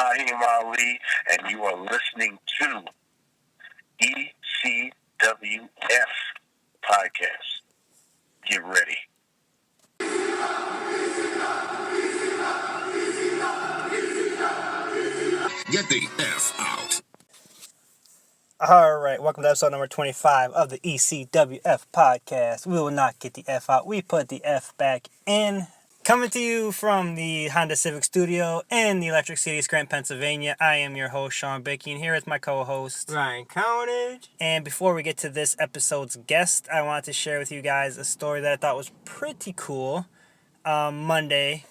Shaheem Ali, and you are listening to ECWF Podcast. Get ready. Get the F out. All right, welcome to episode number 25 of the ECWF podcast. We will not get the F out. We put the F back in. Coming to you from the Honda Civic Studio in the Electric City, Scranton, Pennsylvania. I am your host, Sean Bickey, and here is my co-host, Ryan Cownage. And before we get to this episode's guest, I wanted to share with you guys a story that I thought was pretty cool. Sunday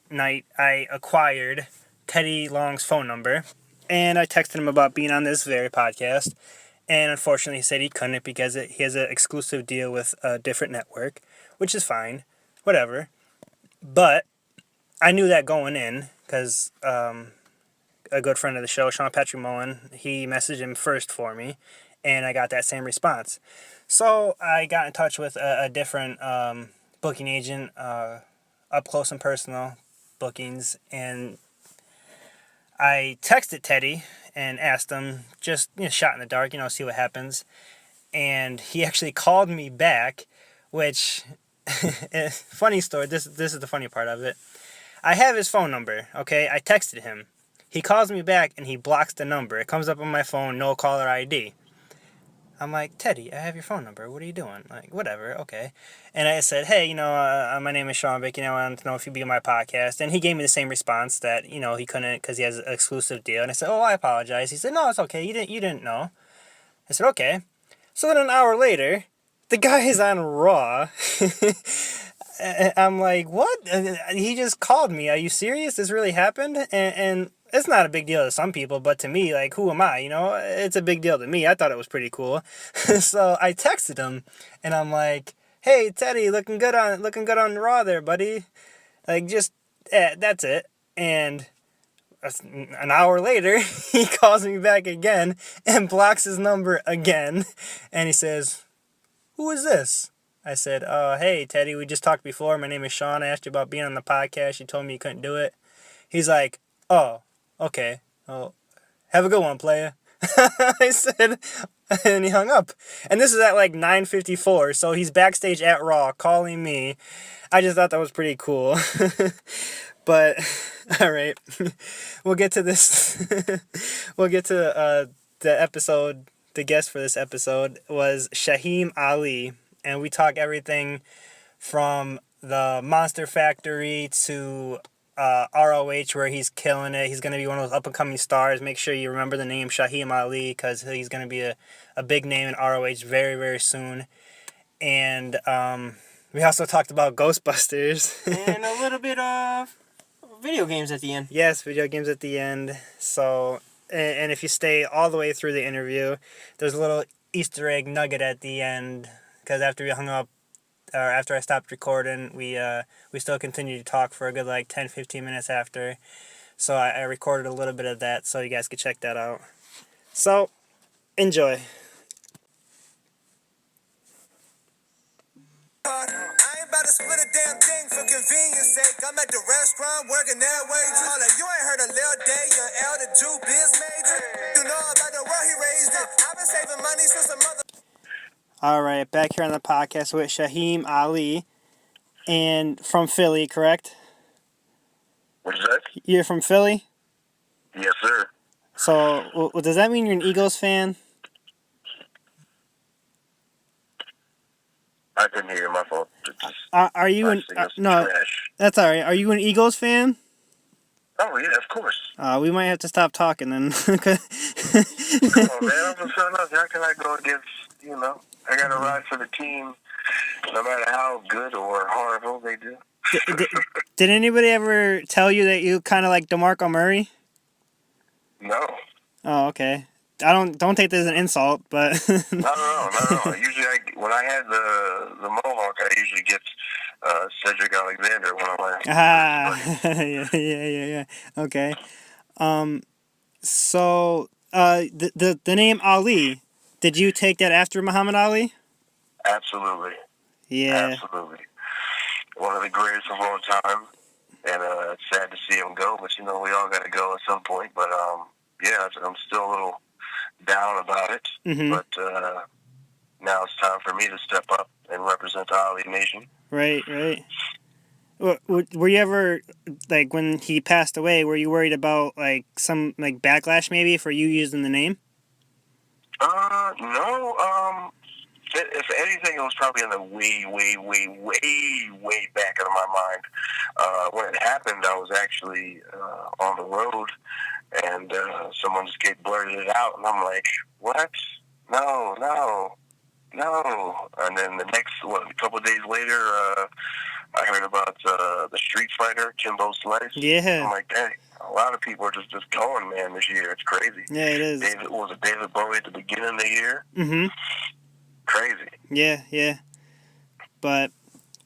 night, I acquired Teddy Long's phone number. And I texted him about being on this very podcast. And unfortunately, he said he couldn't because he has an exclusive deal with a different network, which is fine. Whatever. But I knew that going in because a good friend of the show, Sean Patrick Mullen, he messaged him first for me. And I got that same response. So I got in touch with a different booking agent, up close and personal bookings, and I texted Teddy and asked him, just shot in the dark, see what happens. And he actually called me back, which, funny story, this is the funny part of it. I have his phone number, okay? I texted him. He calls me back and he blocks the number. It comes up on my phone, no caller ID. I'm like, Teddy, I have your phone number. What are you doing? Like, whatever, okay. And I said, hey, my name is Sean Bickey, and I wanted to know if you'd be on my podcast. And he gave me the same response that, he couldn't because he has an exclusive deal. And I said, oh, I apologize. He said, no, it's okay. You didn't know. I said, okay. So then an hour later, the guy is on Raw. I'm like, what? He just called me. Are you serious? This really happened? And it's not a big deal to some people, but to me, like, who am I? It's a big deal to me. I thought it was pretty cool. So I texted him, and I'm like, hey, Teddy, looking good on Raw there, buddy. Like, just, that's it. And an hour later, he calls me back again and blocks his number again. And he says, who is this? I said, hey, Teddy, we just talked before. My name is Sean. I asked you about being on the podcast. You told me you couldn't do it. He's like, oh, okay. Well, have a good one, playa. I said, and he hung up. And this is at like 9:54, so he's backstage at Raw calling me. I just thought that was pretty cool. But, all right. We'll get to this. We'll get to the episode. The guest for this episode was Shaheem Ali. And we talk everything from the Monster Factory to ROH, where he's killing it. He's going to be one of those up-and-coming stars. Make sure you remember the name Shaheem Ali, because he's going to be a big name in ROH very, very soon. And we also talked about Ghostbusters. And a little bit of video games at the end. Yes, video games at the end. So, and if you stay all the way through the interview, there's a little Easter egg nugget at the end. Because after we hung up, or after I stopped recording, we still continued to talk for a good 10-15 minutes after. So I recorded a little bit of that, so you guys can check that out. So, enjoy. I ain't about to split a damn thing for convenience sake. I'm at the restaurant working that way. Hold on, you ain't heard of Lil Day, young L, the Jew biz major. You know about the world he raised it. I've been saving money since a mother. All right, back here on the podcast with Shaheem Ali, and from Philly, correct? What is that? You're from Philly? Yes, sir. So, does that mean you're an Eagles fan? I couldn't hear my phone. Are you an... no, trash. That's all right. Are you an Eagles fan? Oh, yeah, of course. We might have to stop talking then. Come on, man. I'm from Philadelphia. How can I go against, I got to ride for the team no matter how good or horrible they do. Did anybody ever tell you that you kind of like DeMarco Murray? No. Oh, okay. I don't take this as an insult, but... Not at all. Usually, when I had the Mohawk, I usually get Cedric Alexander when I'm like... yeah. Okay. So, the name Ali, did you take that after Muhammad Ali? Absolutely. Yeah. Absolutely. One of the greatest of all time. and it's sad to see him go. But we all got to go at some point. But yeah, I'm still a little down about it. Mm-hmm. But now it's time for me to step up and represent the Ali Nation. Right. Were you ever, like, when he passed away, were you worried about, like, some, like, backlash maybe for you using the name? No. If anything, it was probably in the way back of my mind. When it happened, I was actually on the road, and someone just blurted it out, and I'm like, what? No. And then a couple of days later, I heard about the Street Fighter, Kimbo Slice. Yeah. I'm like, dang, a lot of people are just going, man, this year. It's crazy. Yeah, it is. David Bowie at the beginning of the year? Mm-hmm. Crazy. Yeah. But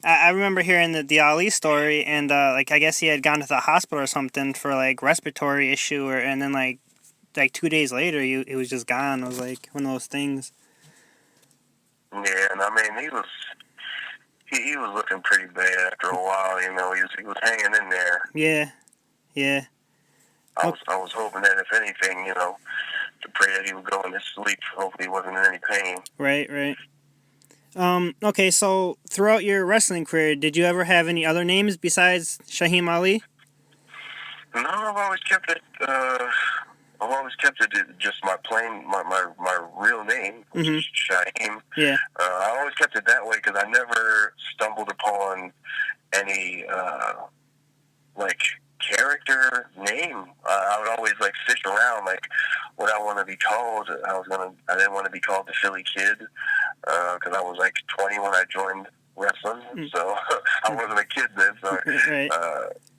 I remember hearing the Ali story, and like, I guess he had gone to the hospital or something for, like, respiratory issue, and then like 2 days later, he was just gone. It was like one of those things. Yeah, and I mean, he was looking pretty bad after a while. He was hanging in there. Yeah. I was hoping that if anything, to pray that he would go into sleep. Hopefully, he wasn't in any pain. Right. Okay, so throughout your wrestling career, did you ever have any other names besides Shaheem Ali? No, I've always kept it. Just my real name, which is Shaheem. Yeah. I always kept it that way because I never stumbled upon any like character name. I would always like fish around, like what I want to be called. I didn't want to be called the Philly Kid because I was like 20 when I joined wrestling, so I wasn't a kid then. So Right.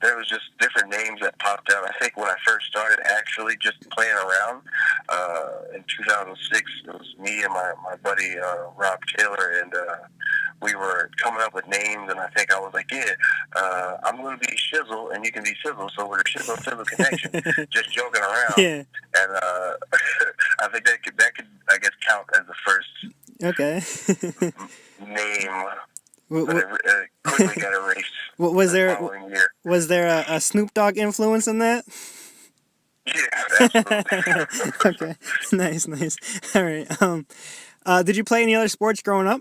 there was just different names that popped out. I think when I first started actually just playing around in 2006, it was me and my buddy Rob Taylor, and we were coming up with names, and I think I was like, I'm going to be Shizzle, and you can be Sizzle, so we're a Shizzle connection, just joking around. Yeah. And I think that could, I guess, count as the first Okay. name. But it quickly got erased. Was the following year. Was there a Snoop Dogg influence in that? Yeah, absolutely. Okay. Nice. All right. Did you play any other sports growing up?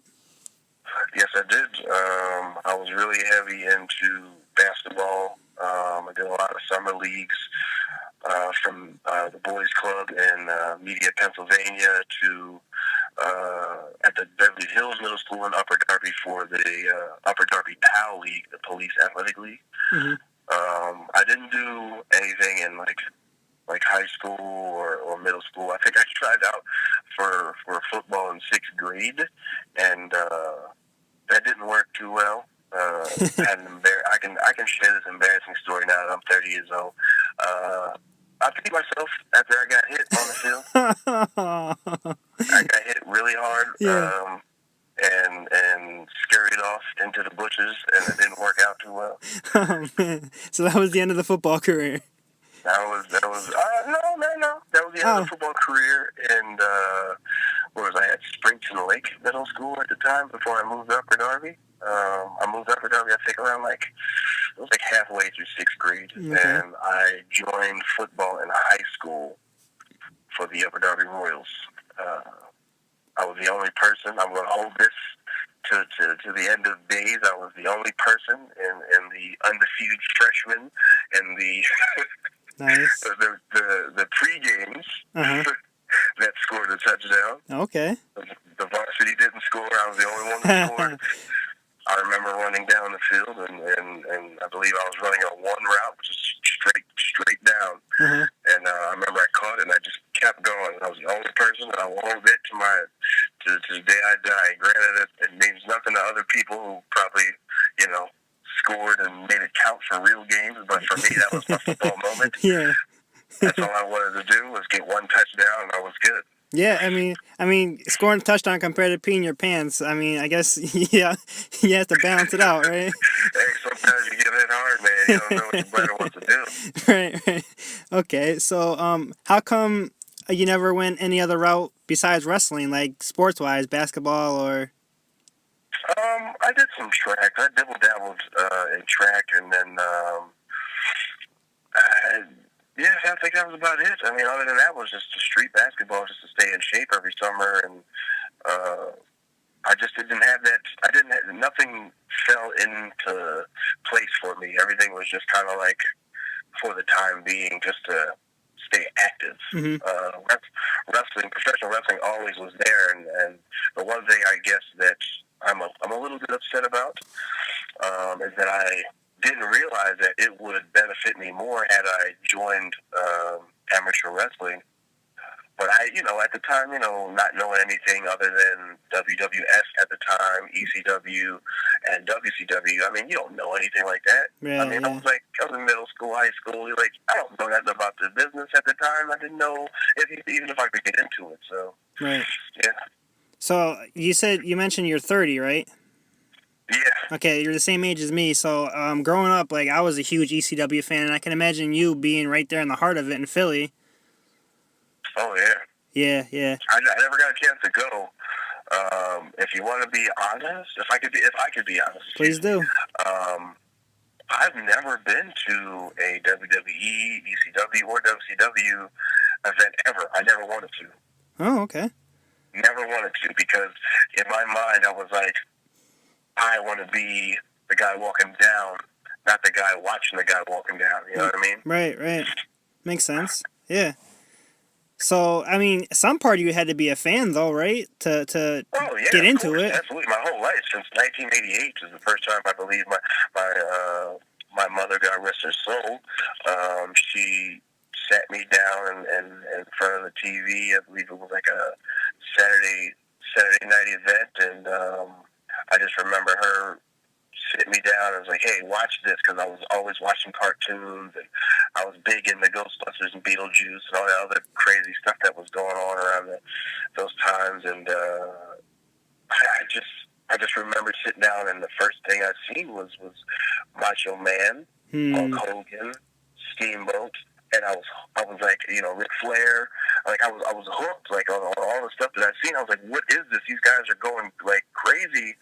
Yes, I did. I was really heavy into basketball. I did a lot of summer leagues from the boys' club in Media, Pennsylvania, to at the Beverly Hills Middle School in Upper Darby for the Upper Darby PAL League, the Police Athletic League. Mm-hmm. I didn't do anything in like high school or middle school. I think I tried out for football in 6th grade, and that didn't work too well. I can share this embarrassing story now that I'm 30 years old. I beat myself after I got hit on the field. I got hit really hard, Yeah. and scurried off into the bushes, and it didn't work out too well. Oh man! So that was the end of the football career. That was no. That was the end of the football career, and I at Springton Lake Middle School at the time before I moved to Upper Darby. I moved to Upper Darby, I think, around it was halfway through 6th grade, and I joined football in high school for the Upper Darby Royals. I was the only person. I'm going to hold this to the end of days. I was the only person in the undefeated freshman in the Nice. the pre-games that scored a touchdown. Okay. The varsity didn't score. I was the only one that scored. I remember running down the field, and I believe I was running a one route, which is straight down. And I remember I caught it, and I just kept going. I was the only person, and I will hold that to the day I die. Granted, it means nothing to other people who probably, scored and made it count for real games, but for me, that was my football moment. Yeah. That's all I wanted to do was get one touchdown, and I was good. Yeah, I mean, scoring a touchdown compared to peeing your pants. I mean, I guess you have to balance it out, right? Hey, sometimes you get hit hard, man. You don't know what your body wants to do. Right. Okay, so how come you never went any other route besides wrestling, like sports-wise, basketball or? I did some track. I dabbled in track, and then Yeah, I think that was about it. I mean, other than that was just street basketball, just to stay in shape every summer, and I just didn't have that. I didn't have, nothing fell into place for me. Everything was just kind of like, for the time being, just to stay active. Mm-hmm. Wrestling, professional wrestling, always was there, and the one thing I guess that I'm a little bit upset about is that I didn't realize that it would benefit me more had I joined amateur wrestling. But at the time, not knowing anything other than WWF at the time, ECW, and WCW. I mean, you don't know anything like that. Yeah, I mean, yeah. I was in middle school, high school. Like, I don't know nothing about the business at the time. I didn't know even if I could get into it. So, Right. yeah. So you mentioned you're 30, right? Yeah. Okay, you're the same age as me. So growing up, like I was a huge ECW fan, and I can imagine you being right there in the heart of it in Philly. Oh, yeah. Yeah, yeah. I never got a chance to go. If you want to be honest, if I could be honest, Please do. I've never been to a WWE, ECW, or WCW event ever. I never wanted to. Oh, okay. Never wanted to, because in my mind I was like, I want to be the guy walking down, not the guy watching the guy walking down. You know what I mean? Right. Makes sense. Yeah. So, I mean, some part of you had to be a fan, though, right? To get into it. Absolutely. My whole life, since 1988, is the first time I believe my mother, God rest her soul, she sat me down and in front of the TV. I believe it was like a Saturday night event, and I just remember her sit me down and was like, hey, watch this, because I was always watching cartoons, and I was big into Ghostbusters and Beetlejuice and all that other crazy stuff that was going on around those times, and I just remember sitting down, and the first thing I seen was Macho Man, Hulk Hogan, Steamboat, and I was like, Ric Flair, like I was hooked, like on all the stuff that I've seen. I was like, what is this? These guys are going like crazy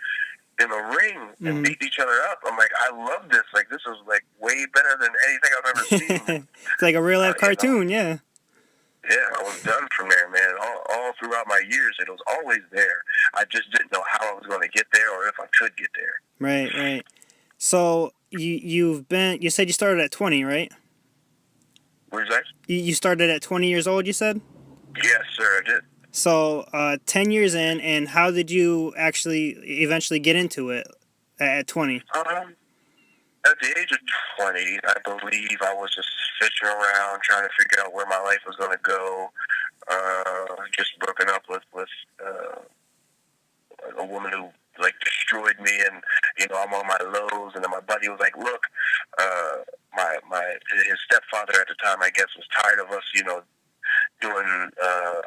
in the ring and beating each other up. I'm like, I love this. Like, this is like way better than anything I've ever seen. It's like a real life cartoon, yeah. Yeah, I was done from there, man. All throughout my years, it was always there. I just didn't know how I was going to get there, or if I could get there. Right. So you said you started at 20, right? What was that? You started at 20 years old, you said? Yes, sir, I did. So 10 years in, and how did you actually eventually get into it at 20? At the age of 20, I believe I was just fishing around, trying to figure out where my life was going to go. Just broken up with a woman who like destroyed me, and I'm on my lows. And then my buddy was like, "Look, his stepfather at the time, I guess, was tired of us, doing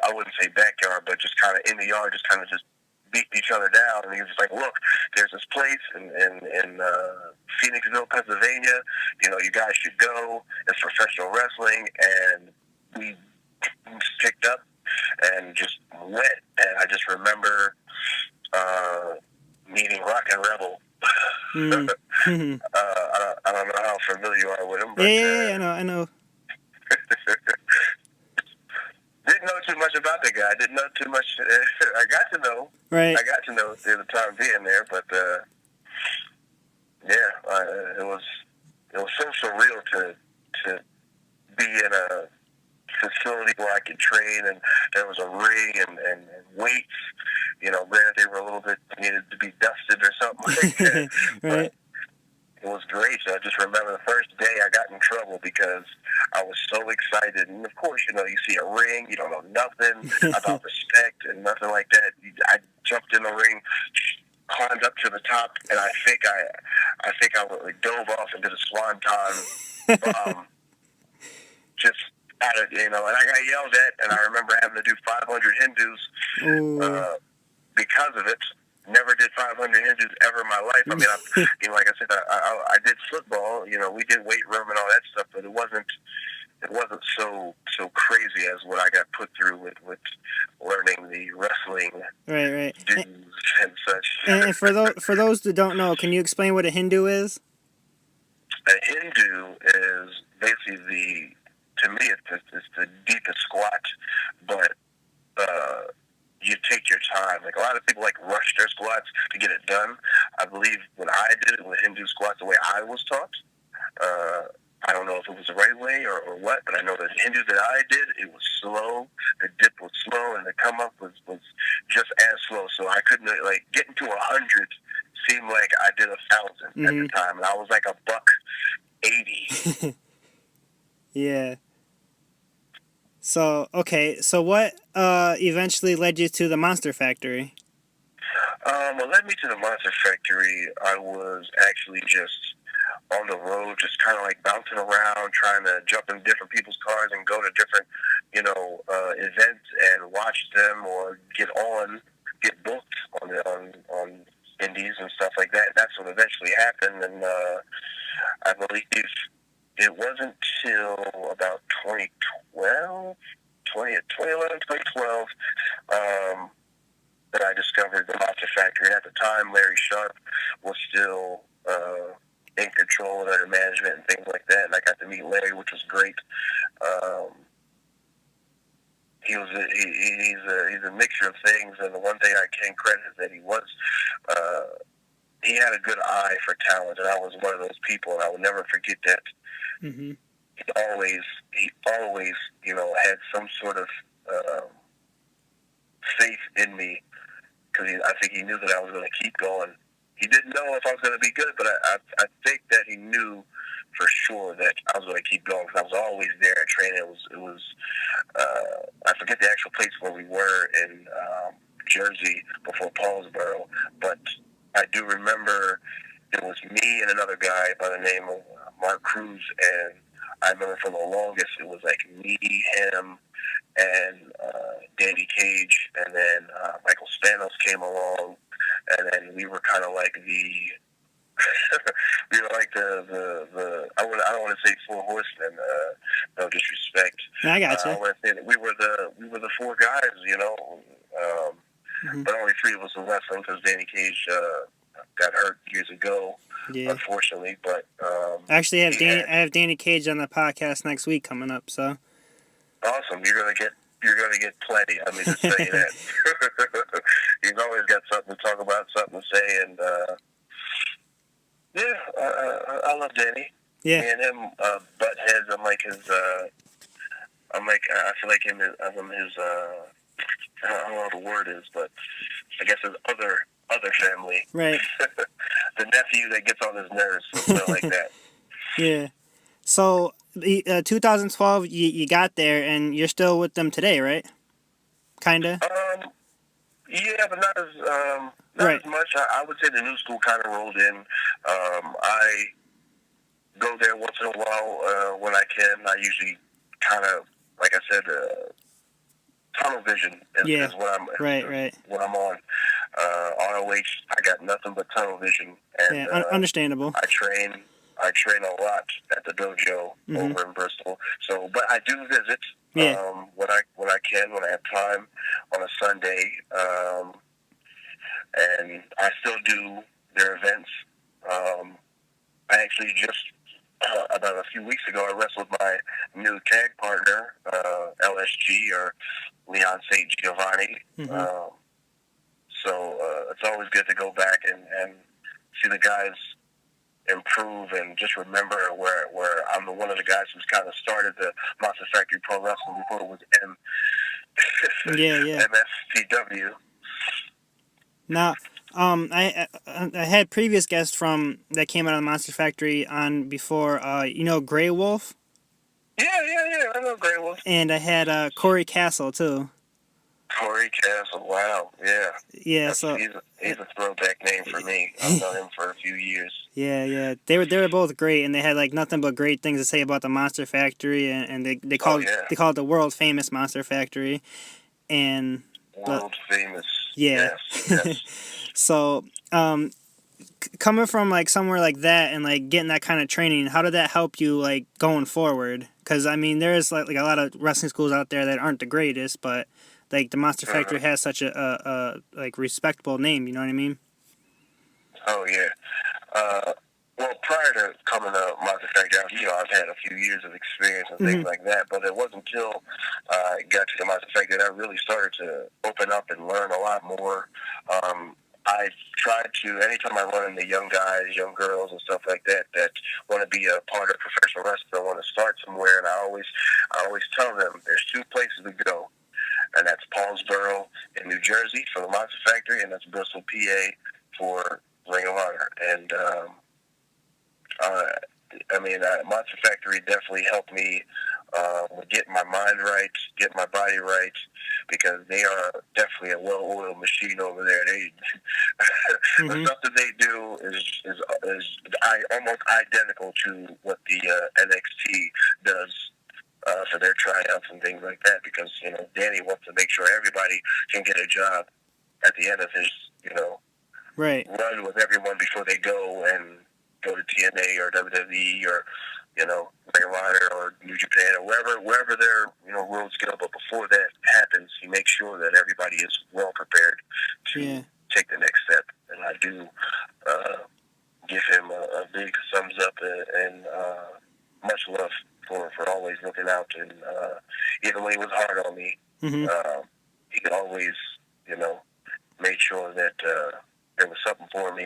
I wouldn't say backyard, but just kind of in the yard, just kind of just beating each other down." And he was just like, "Look, there's this place in Phoenixville, Pennsylvania. You guys should go. It's professional wrestling." And we picked up and just went. And I just remember meeting Rock and Rebel. I don't know how familiar you are with him, but yeah, I know. Didn't know too much about the guy. Didn't know too much. I got to know. Right. I got to know through the time being there, but it was so surreal to be in a facility where I could train, and there was a ring and weights. Granted they were a little bit needed to be dusted or something like that. Right. It was great. So I just remember the first day I got in trouble because I was so excited. And of course, you see a ring, you don't know nothing about respect and nothing like that. I jumped in the ring, climbed up to the top, and I think I like dove off and did a swanton just out of, and I got yelled at, and I remember having to do 500 Hindus because of it. Never did 500 Hindus ever in my life. I mean, like I said, I did football. We did weight room and all that stuff, but it wasn't so crazy as what I got put through with learning the wrestling right dues and such. And for those that don't know, can you explain what a Hindu is? A Hindu is basically to me, it's the deepest squat, but you take your time. Like a lot of people like rush their squats to get it done. I believe when I did it with Hindu squats the way I was taught, I don't know if it was the right way or what, but I know that Hindu that I did, it was slow. The dip was slow, and the come up was just as slow. So I couldn't like getting to 100 seemed like I did 1,000 at the time, and I was like $180. Yeah. So so what eventually led you to the Monster Factory? What led me to the Monster Factory, I was actually just on the road, just kind of like bouncing around, trying to jump in different people's cars and go to different, events and watch them or get booked on indies and stuff like that. That's what eventually happened, and I believe it wasn't till about 2012, that I discovered the Monster Factory. And at the time, Larry Sharp was still in control of their management and things like that. And I got to meet Larry, which was great. He's a mixture of things, and the one thing I can credit is that he had a good eye for talent, and I was one of those people, and I will never forget that. Mm-hmm. He always, had some sort of faith in me, because I think he knew that I was going to keep going. He didn't know if I was going to be good, but I think that he knew for sure that I was going to keep going, because I was always there at training. It was I forget the actual place where we were in Jersey before Paulsboro, but I do remember it was me and another guy by the name of Mark Cruz, and I remember for the longest it was like me, him, and Danny Cage, and then Michael Spanos came along, and then we were kind of like the I don't want to say four horsemen, no disrespect. I got you. I want to say that we were the four guys, but only three of us were wrestling because Danny Cage got hurt years ago, unfortunately. But I actually have I have Danny Cage on the podcast next week coming up. So awesome! You're gonna get plenty. I mean, just say that. He's always got something to talk about, something to say, and I love Danny. Yeah. Me and him butt heads. I'm like his. I feel like I'm his. I don't know what the word is, but I guess his other family. Right. The nephew that gets on his nerves, something like that. Yeah. So, 2012, you got there, and you're still with them today, right? Kinda. Yeah, but not as much. I would say the new school kind of rolled in. I go there once in a while when I can. I usually kind of, like I said, tunnel vision is what I'm what I'm on. ROH, I got nothing but tunnel vision, and understandable. I train a lot at the dojo over in Bristol. So, but I do visit when I can, when I have time on a Sunday, and I still do their events. I actually just about a few weeks ago, I wrestled my new tag partner, LSG, or Leon St. Giovanni. So it's always good to go back and see the guys improve, and just remember where I'm one of the guys who's kind of started the Monster Factory Pro Wrestling before it was MFTW. Now, I had previous guests that came out of the Monster Factory on before. Grey Wolf. Yeah, I know Grey Wolf. And I had Corey Castle too. Corey Castle, wow, yeah. Yeah, so he's a throwback name for me. I've known him for a few years. Yeah. They were both great, and they had like nothing but great things to say about the Monster Factory, and they called it the world famous Monster Factory, and world famous. Yeah. Yes. So, coming from like somewhere like that and like getting that kind of training, how did that help you like going forward? Because I mean, there's like a lot of wrestling schools out there that aren't the greatest, but like the Monster Factory has such a like respectable name. You know what I mean? Oh yeah. Well, prior to coming to Monster Factory, I've had a few years of experience and things like that, but it wasn't until I got to the Monster Factory that I really started to open up and learn a lot more. I try to, anytime I run into young guys, young girls, and stuff like that, that want to be a part of professional wrestling, want to start somewhere, and I always tell them there's two places to go, and that's Paulsboro in New Jersey for the Monster Factory, and that's Bristol, PA for Ring of Honor. And Monster Factory definitely helped me get my mind right, get my body right, because they are definitely a well-oiled machine over there. The stuff that they do is almost identical to what the NXT does for their tryouts and things like that. Because Danny wants to make sure everybody can get a job at the end of his run with everyone before they go to TNA or WWE or Ring of Honor or New Japan or wherever their roads go. But before that happens, he makes sure that everybody is well prepared to take the next step. And I do give him a big thumbs up and much love for always looking out. And even when he was hard on me, he always made sure that there was something for me.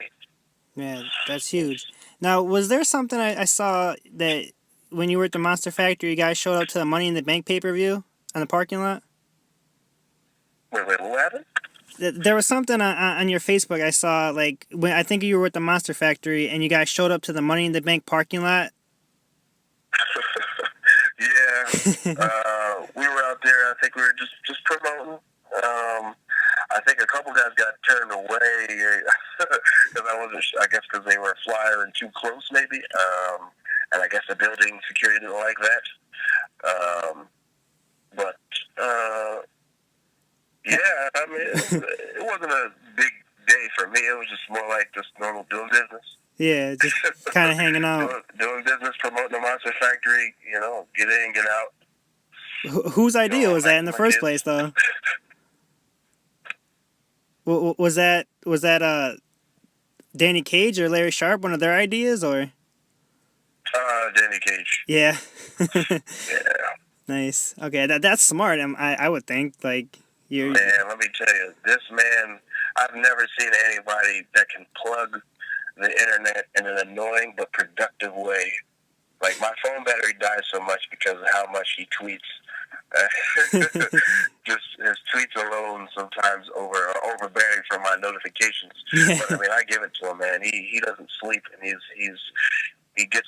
Man, that's huge. Now, was there something I saw that when you were at the Monster Factory, you guys showed up to the Money in the Bank pay-per-view on the parking lot? Wait, what happened? There was something on your Facebook I saw, like, when I think you were at the Monster Factory and you guys showed up to the Money in the Bank parking lot. Yeah, we were out there. I think we were just promoting. I think a couple guys got turned away because I wasn't. I guess because they were a flyer and too close, maybe. And I guess the building security didn't like that. But yeah, I mean, it wasn't a big day for me. It was just more like just normal doing business. Yeah, just kind of hanging out. Doing business, promoting the Monster Factory. Get in, get out. Whose idea was that in the first place, though? Was that Danny Cage or Larry Sharp, one of their ideas, or? Danny Cage. Yeah. Yeah. Nice. Okay, that's smart. I would think you're. Man, let me tell you, this man. I've never seen anybody that can plug the internet in an annoying but productive way. Like, my phone battery dies so much because of how much he tweets. Just his tweets alone sometimes overbearing from my notifications. Yeah. But I mean, I give it to him, man. He doesn't sleep, and he gets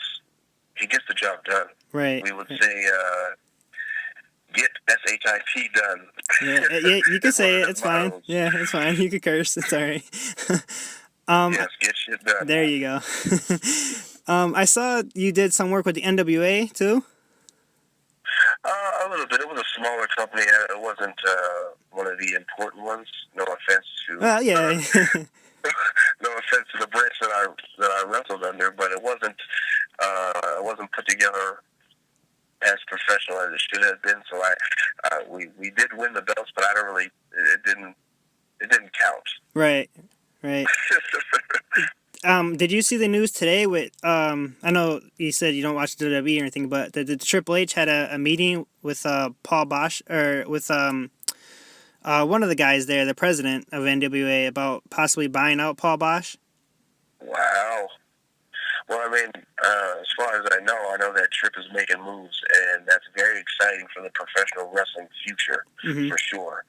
the job done. Right. We would say get SHIT done. Yeah, you can say it. It's fine. Yeah, it's fine. You can curse. It's all right. Yes, get shit done. There you go. I saw you did some work with the NWA too. A little bit. It was a smaller company. It wasn't one of the important ones. No offense to. Well, yeah. No offense to the branch that I wrestled under, but it wasn't put together as professional as it should have been. So we did win the belts, but I don't really. It didn't count. Right. Did you see the news today with, I know you said you don't watch WWE or anything, but the Triple H had a meeting with Paul Bosch, or with one of the guys there, the president of NWA, about possibly buying out Paul Bosch? Wow. Well, I mean, as far as I know that Tripp is making moves, and that's very exciting for the professional wrestling future, for sure.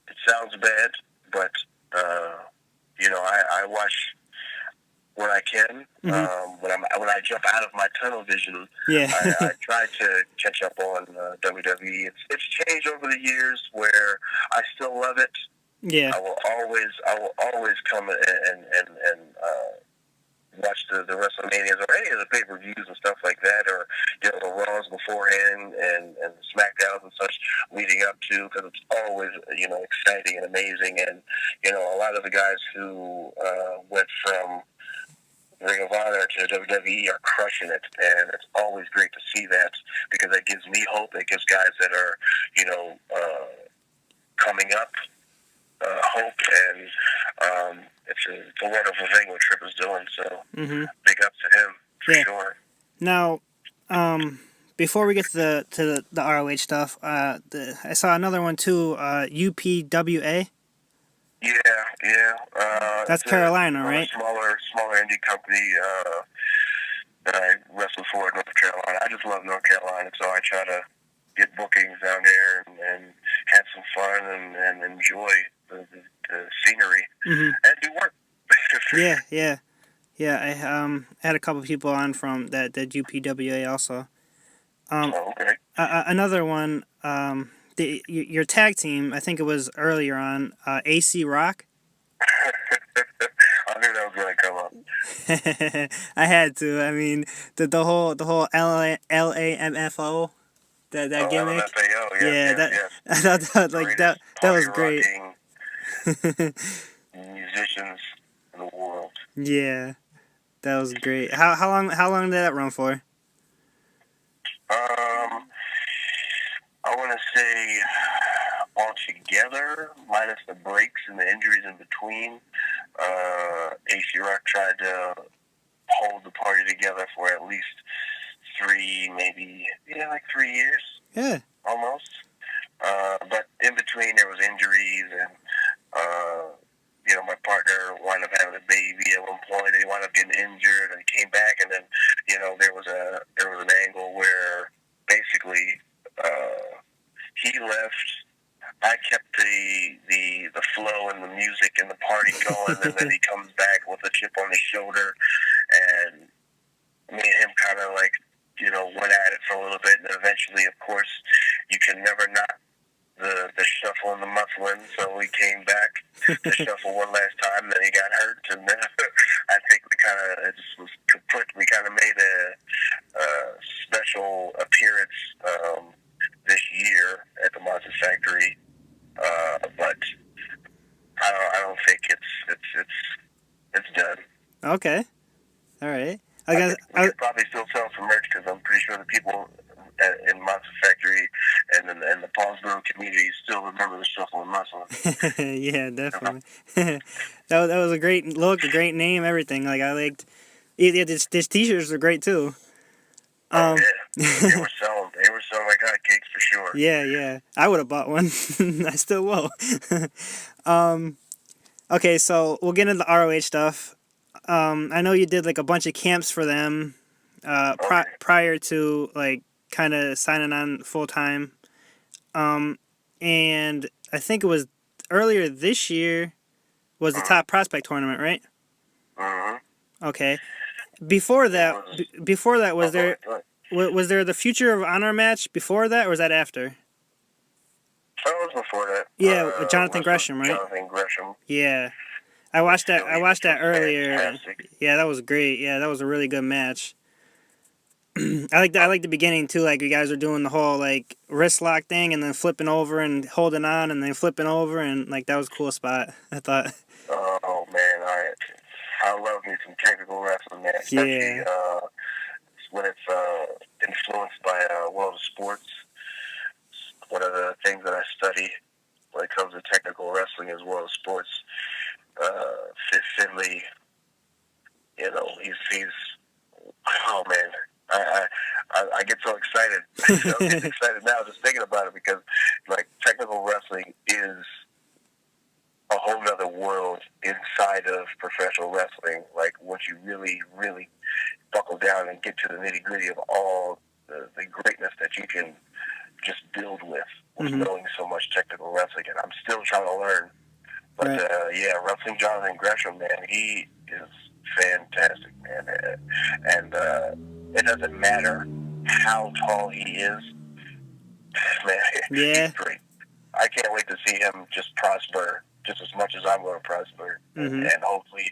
It sounds bad, but... I watch when I can. When I jump out of my tunnel vision, I try to catch up on WWE. It's changed over the years, where I still love it. Yeah, I will always come and watch the WrestleManias or any of the pay-per-views and stuff like that, or the Raws beforehand and SmackDowns and such leading up to, because it's always exciting and amazing. And a lot of the guys who went from Ring of Honor to WWE are crushing it, and it's always great to see that, because it gives me hope. It gives guys that are coming up hope, and it's a wonderful thing what Tripp is doing. So big ups to him for sure. Now, before we get to the ROH stuff, I saw another one too. UPWA. Yeah. That's Carolina, right? Smaller indie company that I wrestled for in North Carolina. I just love North Carolina, so I try to get bookings down there and have some fun and enjoy the scenery and do work. Yeah. I had a couple people on from that UPWA also. Okay. Another one. Your tag team. I think it was earlier on. AC Rock. I knew that was going to come up. I had to. I mean, the whole LAMFO. That gimmick. LMFAO, yes. I thought that was great. Musicians in the world. Yeah, that was great. How long did that run for? I want to say altogether, minus the breaks and the injuries in between, AC Rock tried to hold the party together for at least 3 years. Yeah. Almost. But in between there was injuries and, my partner wound up having a baby at one point and he wound up getting injured and he came back and then, there was an angle where basically, he left. I kept the flow and the music and the party going, and then he comes back with a chip on his shoulder, and me and him kind of went at it for a little bit, and eventually, of course, you can never knock the shuffle and the muscling, so we came back to shuffle one last time, and then he got hurt, and then I think it just was kaput. We kind of made a special appearance this year at the Monster Factory, but I don't think it's done. Okay, all right. I could probably still sell some merch because I'm pretty sure the people in Monster Factory and the Paulsboro community still remember the shuffle and muscle. Yeah, definitely. that was a great look, a great name, everything. Like I liked. Yeah, these T-shirts are great too. Yeah. They were selling like hotcakes for sure. Yeah. I would have bought one. I still will. Okay, so we'll get into the ROH stuff. I know you did like a bunch of camps for them prior to like kind of signing on full time. And I think it was earlier this year was the Top Prospect tournament, right? Okay. Before that, was there the Future of Honor match before that, or was that after? It was before that. Yeah, Jonathan Gresham, right? Jonathan Gresham. Yeah, I watched that. I watched that earlier. Fantastic. Yeah, that was great. Yeah, that was a really good match. I like the beginning too. Like you guys are doing the whole like wrist lock thing, and then flipping over and holding on, and then flipping over, and like that was a cool spot. I thought. Oh man, I love me some technical wrestling, man. Especially when it's influenced by World of Sports. One of the things that I study when it comes to technical wrestling is World of Sports. Finley, he's oh man, I get so excited. I'm getting excited now just thinking about it because like technical wrestling is a whole nother world inside of professional wrestling. Like once you really, really buckle down and get to the nitty gritty of all the greatness that you can just build with knowing so much technical wrestling, and I'm still trying to learn. But wrestling Jonathan Gresham, man, he is fantastic, man, and it doesn't matter how tall he is, man. He's great. I can't wait to see him just prosper just as much as I'm going to prosper, and hopefully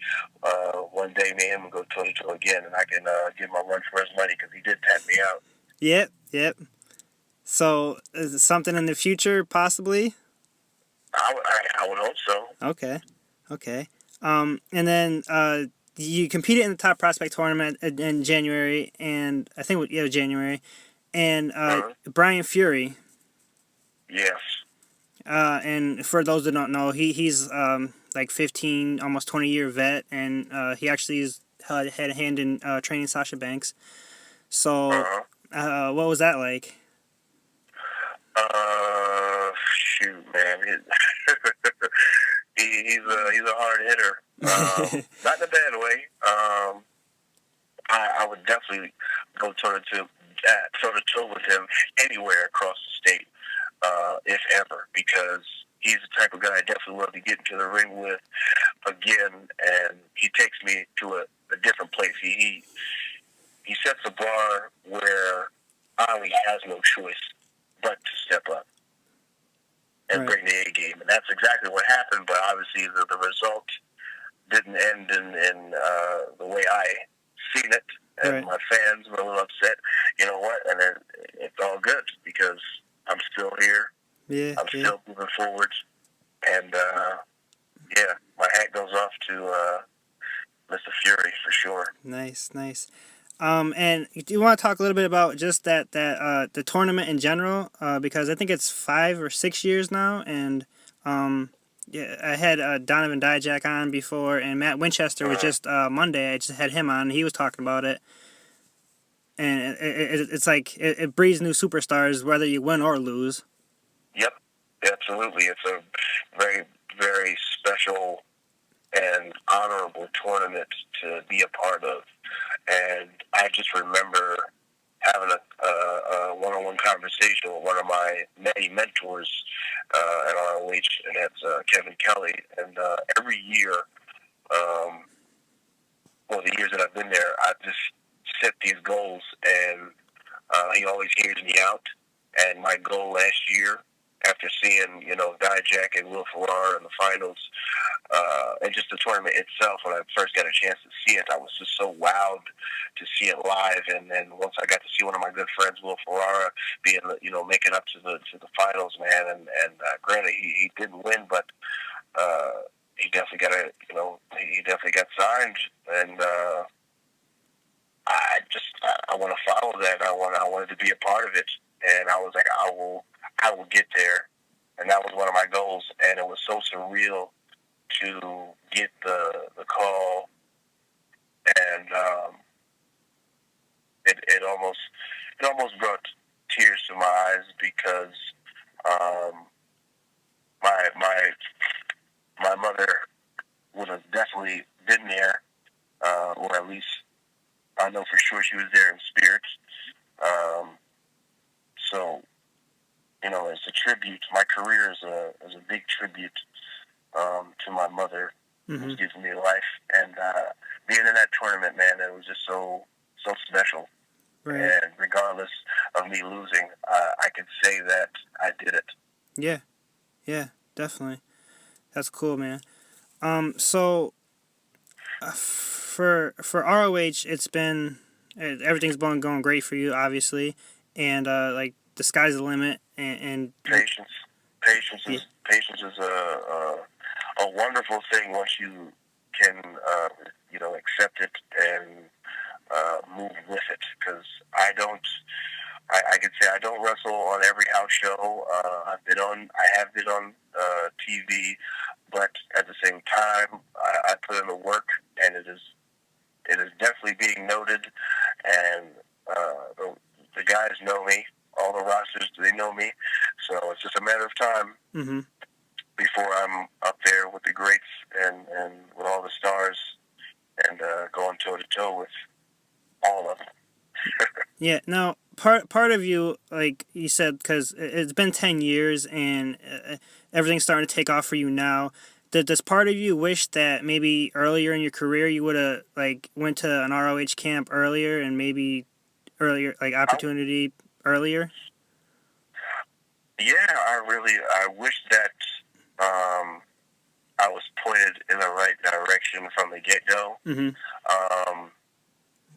one day me and him will go toe to toe again, and I can give him a run for his money because he did tap me out. Yep. So, is it something in the future, possibly? I would hope so. Okay. And then you competed in the Top Prospect tournament in January, and I think it was January, and Brian Fury. Yes. And for those that don't know, he's like 15, almost 20-year vet, and he actually had a hand in training Sasha Banks. So, what was that like? Shoot, man, he's a hard hitter. Not in a bad way. I would definitely go toe to toe with him anywhere across the state, if ever, because he's the type of guy I definitely love to get into the ring with again, and he takes me to a different place. He sets a bar where Ali has no choice but to step up and bring the A game, and that's exactly what happened. But obviously, the result didn't end in the way I seen it, and my fans were a little upset. You know what? And then it's all good because I'm still here. Yeah, I'm still moving forward, and my hat goes off to Mr. Fury for sure. Nice. And do you want to talk a little bit about just that the tournament in general? Because I think it's 5 or 6 years now, and I had Donovan Dijak on before, and Matt Winchester was just Monday. I just had him on. And he was talking about it, and it's like it breeds new superstars whether you win or lose. Yep, absolutely. It's a very, very special and honorable tournament to be a part of. And I just remember having a one-on-one conversation with one of my many mentors at ROH, and that's Kevin Kelly. And every year, the years that I've been there, I've just set these goals, and he always hears me out. And my goal last year, after seeing, Dijak and Will Ferrara in the finals, and just the tournament itself, when I first got a chance to see it, I was just so wowed to see it live. And then once I got to see one of my good friends, Will Ferrara, being, making up to the finals, man, and granted he didn't win, but he definitely got signed, and I want to follow that. I wanted to be a part of it, and I was like, I will get there, and that was one of my goals. And it was so surreal to get the call, and it almost brought tears to my eyes because my mother would have definitely been there, or at least I know for sure she was there in spirit. So, as a tribute, my career is a big tribute to my mother, who's given me life. And being in that tournament, man, it was just so special. Right. And regardless of me losing, I could say that I did it. Yeah, definitely. That's cool, man. So for ROH, it's been everything's been going great for you, obviously, and like the sky's the limit. And patience is a wonderful thing once you can accept it and move with it. Because I can say I don't wrestle on every house show. I have been on TV, but at the same time, I put in the work, and it is definitely being noted. And the guys know me. All the rosters, they know me. So it's just a matter of time before I'm up there with the greats and with all the stars and going toe-to-toe with all of them. Yeah, now, part of you, like you said, because it's been 10 years and everything's starting to take off for you now, does part of you wish that maybe earlier in your career you would have, like, went to an ROH camp earlier and maybe earlier, like, opportunity earlier? Yeah, I wish that I was pointed in the right direction from the get-go.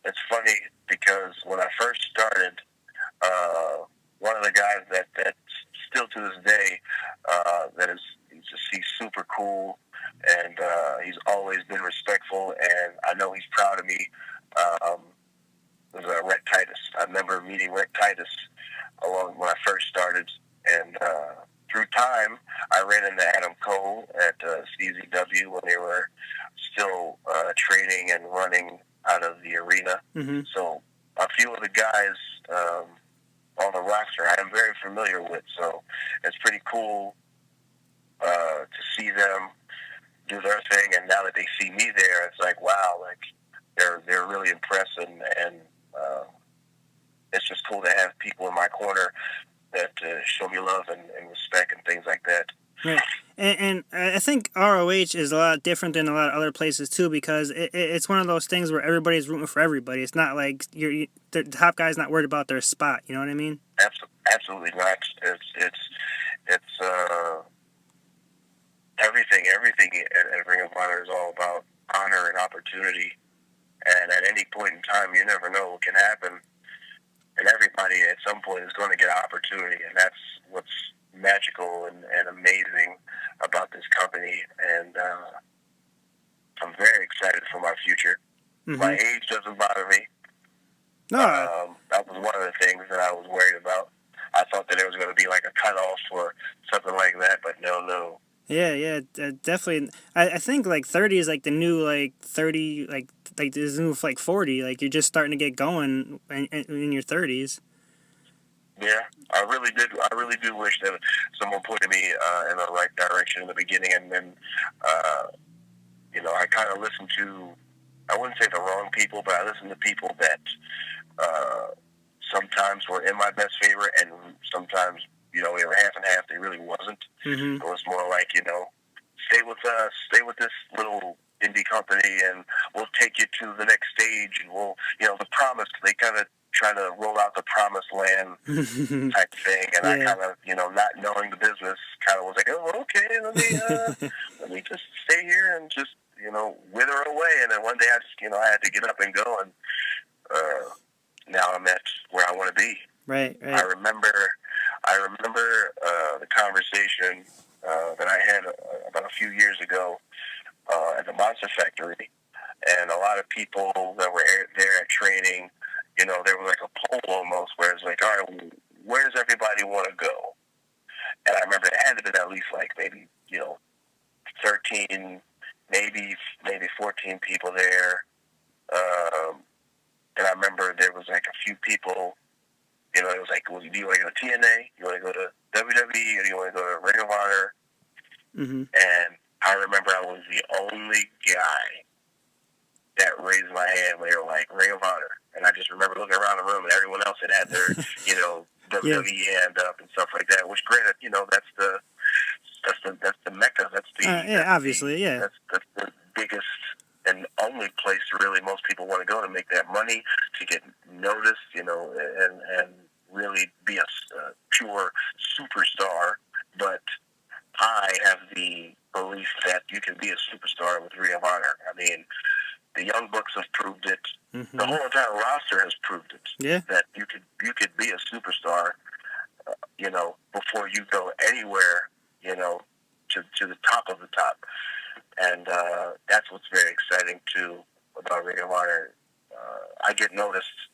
It's funny because when I first started, one of the guys that still to this day, he's super cool, and he's always been respectful, and I know he's proud of me, was Rhett Titus. I remember meeting Rhett Titus along when I first started, and through time, I ran into Adam Cole at CZW training and running out of the arena. Mm-hmm. So a few of the guys on the roster I am very familiar with. So it's pretty cool to see them do their thing, and now that they see me there, it's like, wow, like they're really impressed, and it's just cool to have people in my corner that show me love and respect and things like that. Right. And I think ROH is a lot different than a lot of other places too, because it's one of those things where everybody's rooting for everybody. It's not like the top guy's not worried about their spot. You know what I mean? Absolutely not. It's everything at Ring of Honor is all about honor and opportunity. And at any point in time, you never know what can happen. And everybody at some point is going to get an opportunity, and that's what's magical and amazing about this company. And I'm very excited for my future. Mm-hmm. My age doesn't bother me. No. That was one of the things that I was worried about. I thought that there was going to be like a cutoff or something like that, but no. Yeah, definitely. I think like 30 is like the new like 30, like this new like 40. Like you're just starting to get going in your 30s. Yeah, I really do wish that someone pointed me in the right direction in the beginning, and then I kind of listened to, I wouldn't say the wrong people, but I listened to people that sometimes were in my best favor, and sometimes they were half and half. They really wasn't. Mm-hmm. It was more like, stay with us, stay with this little indie company, and we'll take you to the next stage. And we'll, the promise, they kind of try to roll out the promised land type thing. And I kind of, not knowing the business, kind of was like, oh, okay, let me just stay here and just, wither away. And then one day I just, I had to get up and go. And now I'm at where I want to be. Right. I remember the conversation that I had about a few years ago at the Monster Factory, and a lot of people that were there at training, there was like a poll almost where it's like, all right, where does everybody want to go? And I remember it had to be at least like maybe 13, maybe 14 people there. And I remember there was like a few people. It was like, well, do you want to go to TNA? You want to go to WWE? Or do you want to go to Ring of Honor? Mm-hmm. And I remember I was the only guy that raised my hand when they were like, Ring of Honor. And I just remember looking around the room, and everyone else had their, WWE hand up and stuff like that. Which, granted, that's the mecca. That's the obviously. That's the biggest and only place really most people want to go to make that money, to get noticed, and really be a pure superstar. But I have the belief that you can be a superstar with Ring of Honor. I mean, the Young Bucks have proved it. Mm-hmm. The whole entire roster has proved it. Yeah. That you could be a superstar, before you go anywhere, to the top of the top. And that's what's very exciting, too, about Ring of Honor. I get noticed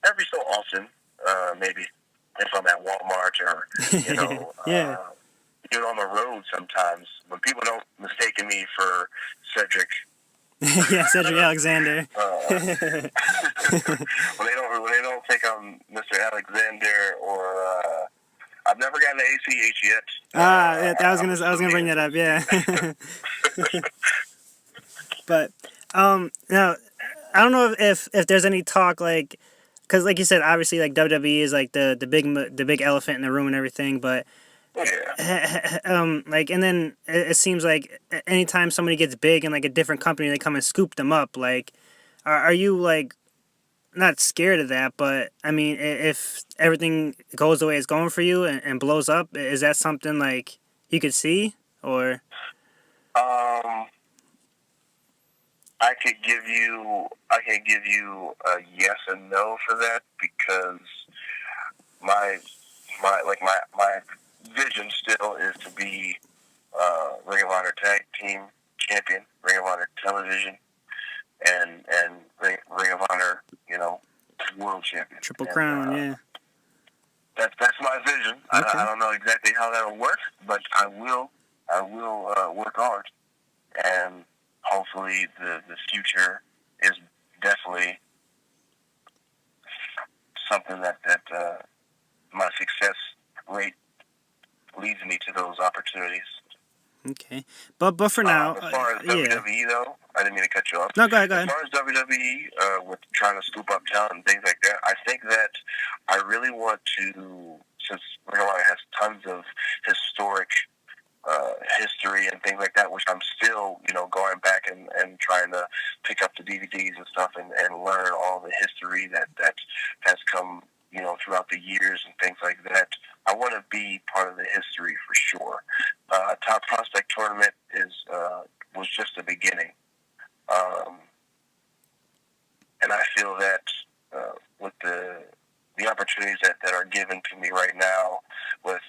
every so often, maybe if I'm at Walmart or, yeah. Even on the road sometimes, when people don't mistake me for Cedric. Yeah, Cedric Alexander. when they don't think I'm Mr. Alexander, or I've never gotten an ACH yet. I was gonna bring that up. Yeah. But now I don't know if there's any talk, like, because like you said, obviously like WWE is like the big elephant in the room and everything, but. Yeah. Like, and then it seems like anytime somebody gets big in like a different company, they come and scoop them up. Like, are you like not scared of that? But I mean, if everything goes the way it's going for you and blows up, is that something like you could see, or? I could give you a yes and no for that, because my vision still is to be Ring of Honor Tag Team Champion, Ring of Honor Television, and Ring of Honor, World Champion. Triple Crown, yeah. That's my vision. Okay. I don't know exactly how that'll work, but I will work hard. And hopefully the future is definitely something that my success rate leads me to those opportunities. Okay, but for now, as far as yeah. WWE though, I didn't mean to cut you off. No, go ahead. As far as WWE, with trying to scoop up talent and things like that, I think that I really want to, since Ring of Honor has tons of historic history and things like that, which I'm still, going back and trying to pick up the DVDs and stuff and learn all the history that has come, throughout the years and things like that. I want to be part of the history for sure. Top Prospect Tournament was just the beginning. And I feel that with the opportunities that are given to me right now, with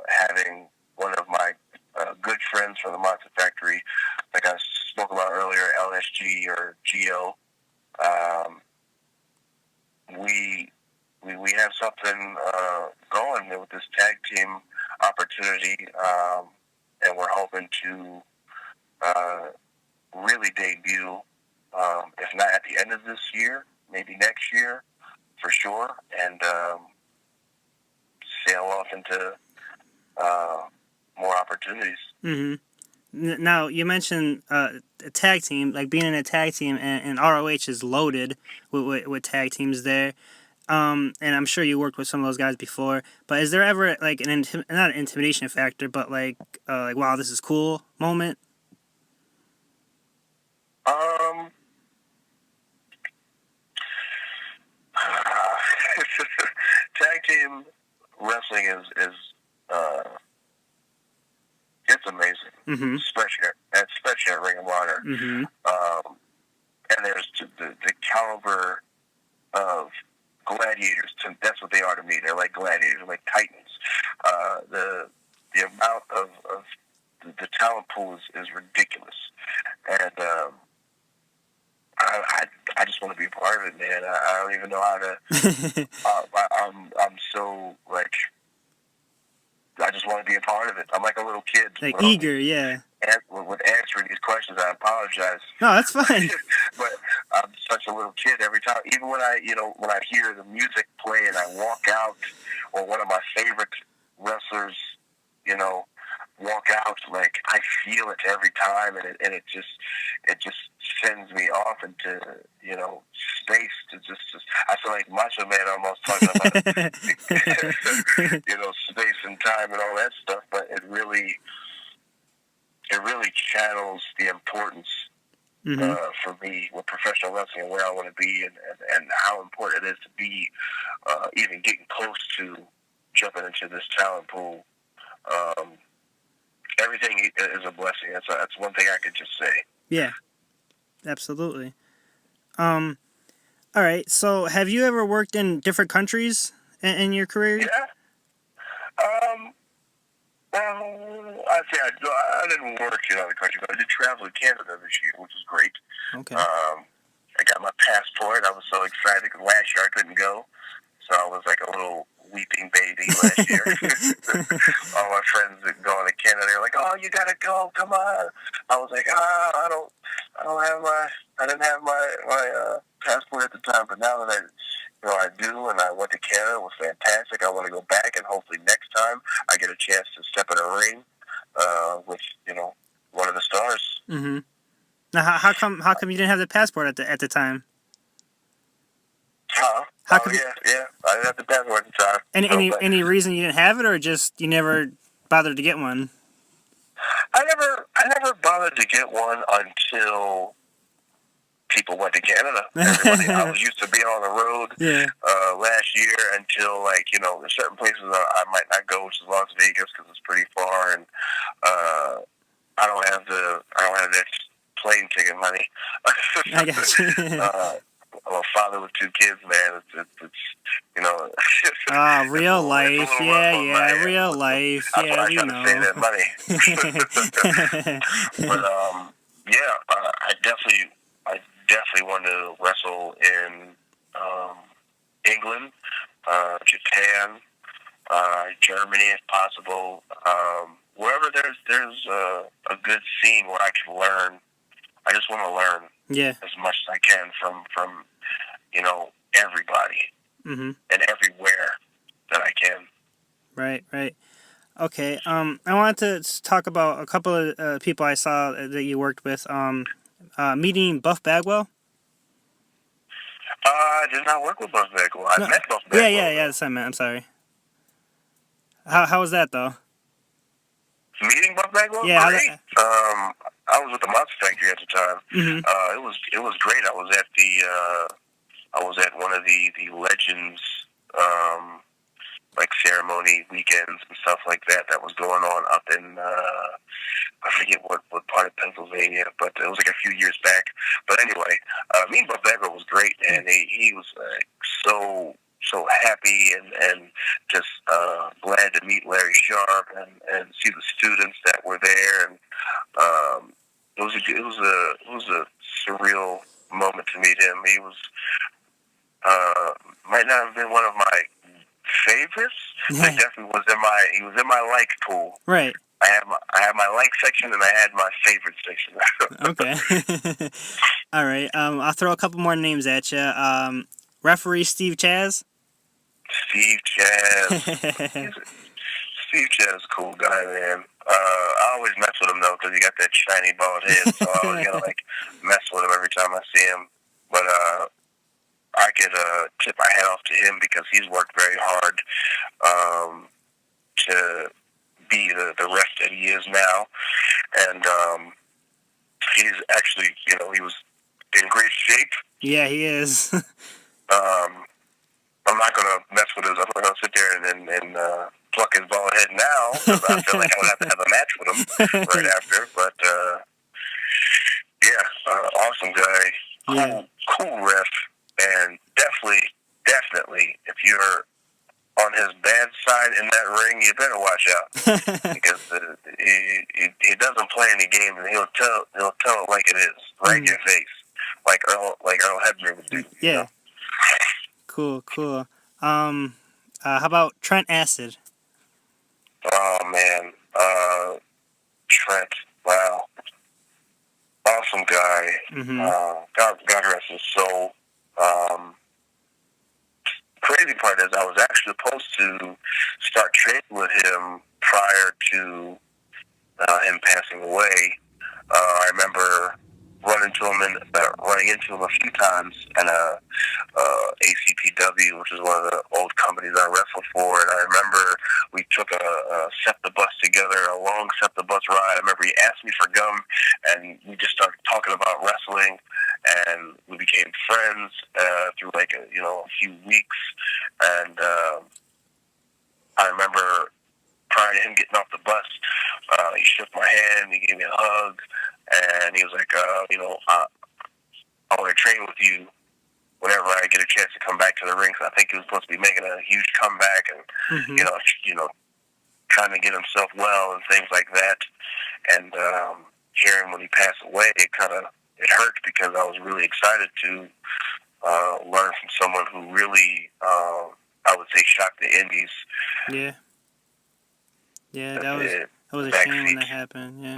having one of my good friends from the Monster Factory, like I spoke about earlier, LSG or GO, we have something going with this tag team opportunity, and we're hoping to really debut, if not at the end of this year, maybe next year for sure, and sail off into more opportunities. Mm-hmm. Now, you mentioned a tag team, like being in a tag team, and ROH is loaded with tag teams there. And I'm sure you worked with some of those guys before, but is there ever like not an intimidation factor, but like wow, this is cool moment? Tag team wrestling is it's amazing, Mm-hmm. especially at Ring of Honor. Mm-hmm. And there's the caliber of gladiators. That's what they are to me. They're like gladiators, like titans. The amount of the talent pool is ridiculous, and I just want to be a part of it, man. I don't even know how to. I'm so like. I just want to be a part of it. I'm like a little kid. Like eager, yeah. With answering these questions, I apologize. No, that's fine. But I'm such a little kid every time. Even when I hear the music play and I walk out, or one of my favorite wrestlers, walk out, like I feel it every time, and it just sends me off into space to just I feel like Macho Man almost talking about space and time and all that stuff, but it really channels the importance for me with professional wrestling and where I want to be, and how important it is to be even getting close to jumping into this talent pool. Everything is a blessing. That's one thing I could just say. Yeah, absolutely. All right. So, have you ever worked in different countries in your career? Yeah. Well, I'd say I didn't work in other countries, but I did travel to Canada this year, which was great. Okay. I got my passport. I was so excited because last year I couldn't go, so I was like a little weeping baby last year. All my friends that going to Canada, they're like, "Oh, you gotta go! Come on!" I was like, I didn't have my passport at the time, but now that I do, and I went to Canada, it was fantastic. I want to go back, and hopefully next time I get a chance to step in a ring with one of the stars. Mm-hmm. Now, how come you didn't have the passport at the time? Huh? Yeah. I didn't have the passport at the time. Any reason you didn't have it, or just you never bothered to get one? I never bothered to get one until people went to Canada. I was used to being on the road last year until there's certain places I might not go, which is Las Vegas because it's pretty far, and I don't have that plane ticket money. I got you. I'm a father with 2 kids, man. It's real life. Yeah, real life. That's Yeah, why I we gotta know. save that money. But I definitely want to wrestle in England, Japan, Germany, if possible. Wherever there's a good scene where I can learn I just want to learn as much as I can from everybody and everywhere that I can. Right. Okay. I wanted to talk about a couple of people I saw that you worked with. Meeting Buff Bagwell. I did not work with Buff Bagwell. I met Buff Bagwell. Yeah. That's what I meant. I'm sorry. How was that though? Meeting Buff Bagwell? Yeah. Great. I was with the Monster Factory at the time. It was great. I was at one of the Legends like ceremony weekends and stuff like that was going on up in I forget what part of Pennsylvania, but it was like a few years back. But anyway, me and Buff Bagwell was great, and he was so happy and just glad to meet Larry Sharp and see the students that were there, and it was a surreal moment to meet him. He was might not have been one of my favorites, but definitely he was in my like pool. Right. I had my like section and I had my favorite section. Okay. All right. I'll throw a couple more names at you. Referee Steve Chaz. Steve Chaz. Steve Chaz is a cool guy, man. I always mess with him though because he got that shiny bald head, so I always gotta mess with him every time I see him. But I could tip my hat off to him because he's worked very hard to be the ref that he is now, and he's actually, he was in great shape. Yeah, he is. I'm not gonna mess with his. I'm not gonna sit there and pluck his bald head now because I feel like I would have to have a match with him right after. But awesome guy, cool ref. And definitely, if you're on his bad side in that ring, you better watch out because he doesn't play any games, and he'll tell it like it is, right in your face, like Earl Hebner would do. Yeah. You know? Cool. How about Trent Acid? Oh man, Trent. Wow, awesome guy. God rest his soul. Crazy part is I was actually supposed to start training with him prior to him passing away. I remember running into him a few times at ACPW, which is one of the old companies I wrestled for, and I remember we took a SEPTA bus together, a long SEPTA bus ride. I remember he asked me for gum, and we just started talking about wrestling, and we became friends through a few weeks, and I remember prior to him getting off the bus, he shook my hand, he gave me a hug, and he was like, I want to train with you whenever I get a chance to come back to the ring. So I think he was supposed to be making a huge comeback and, trying to get himself well and things like that. And hearing when he passed away, it hurt because I was really excited to learn from someone who really, I would say, shocked the indies. Yeah, that was a shame when that happened. Yeah.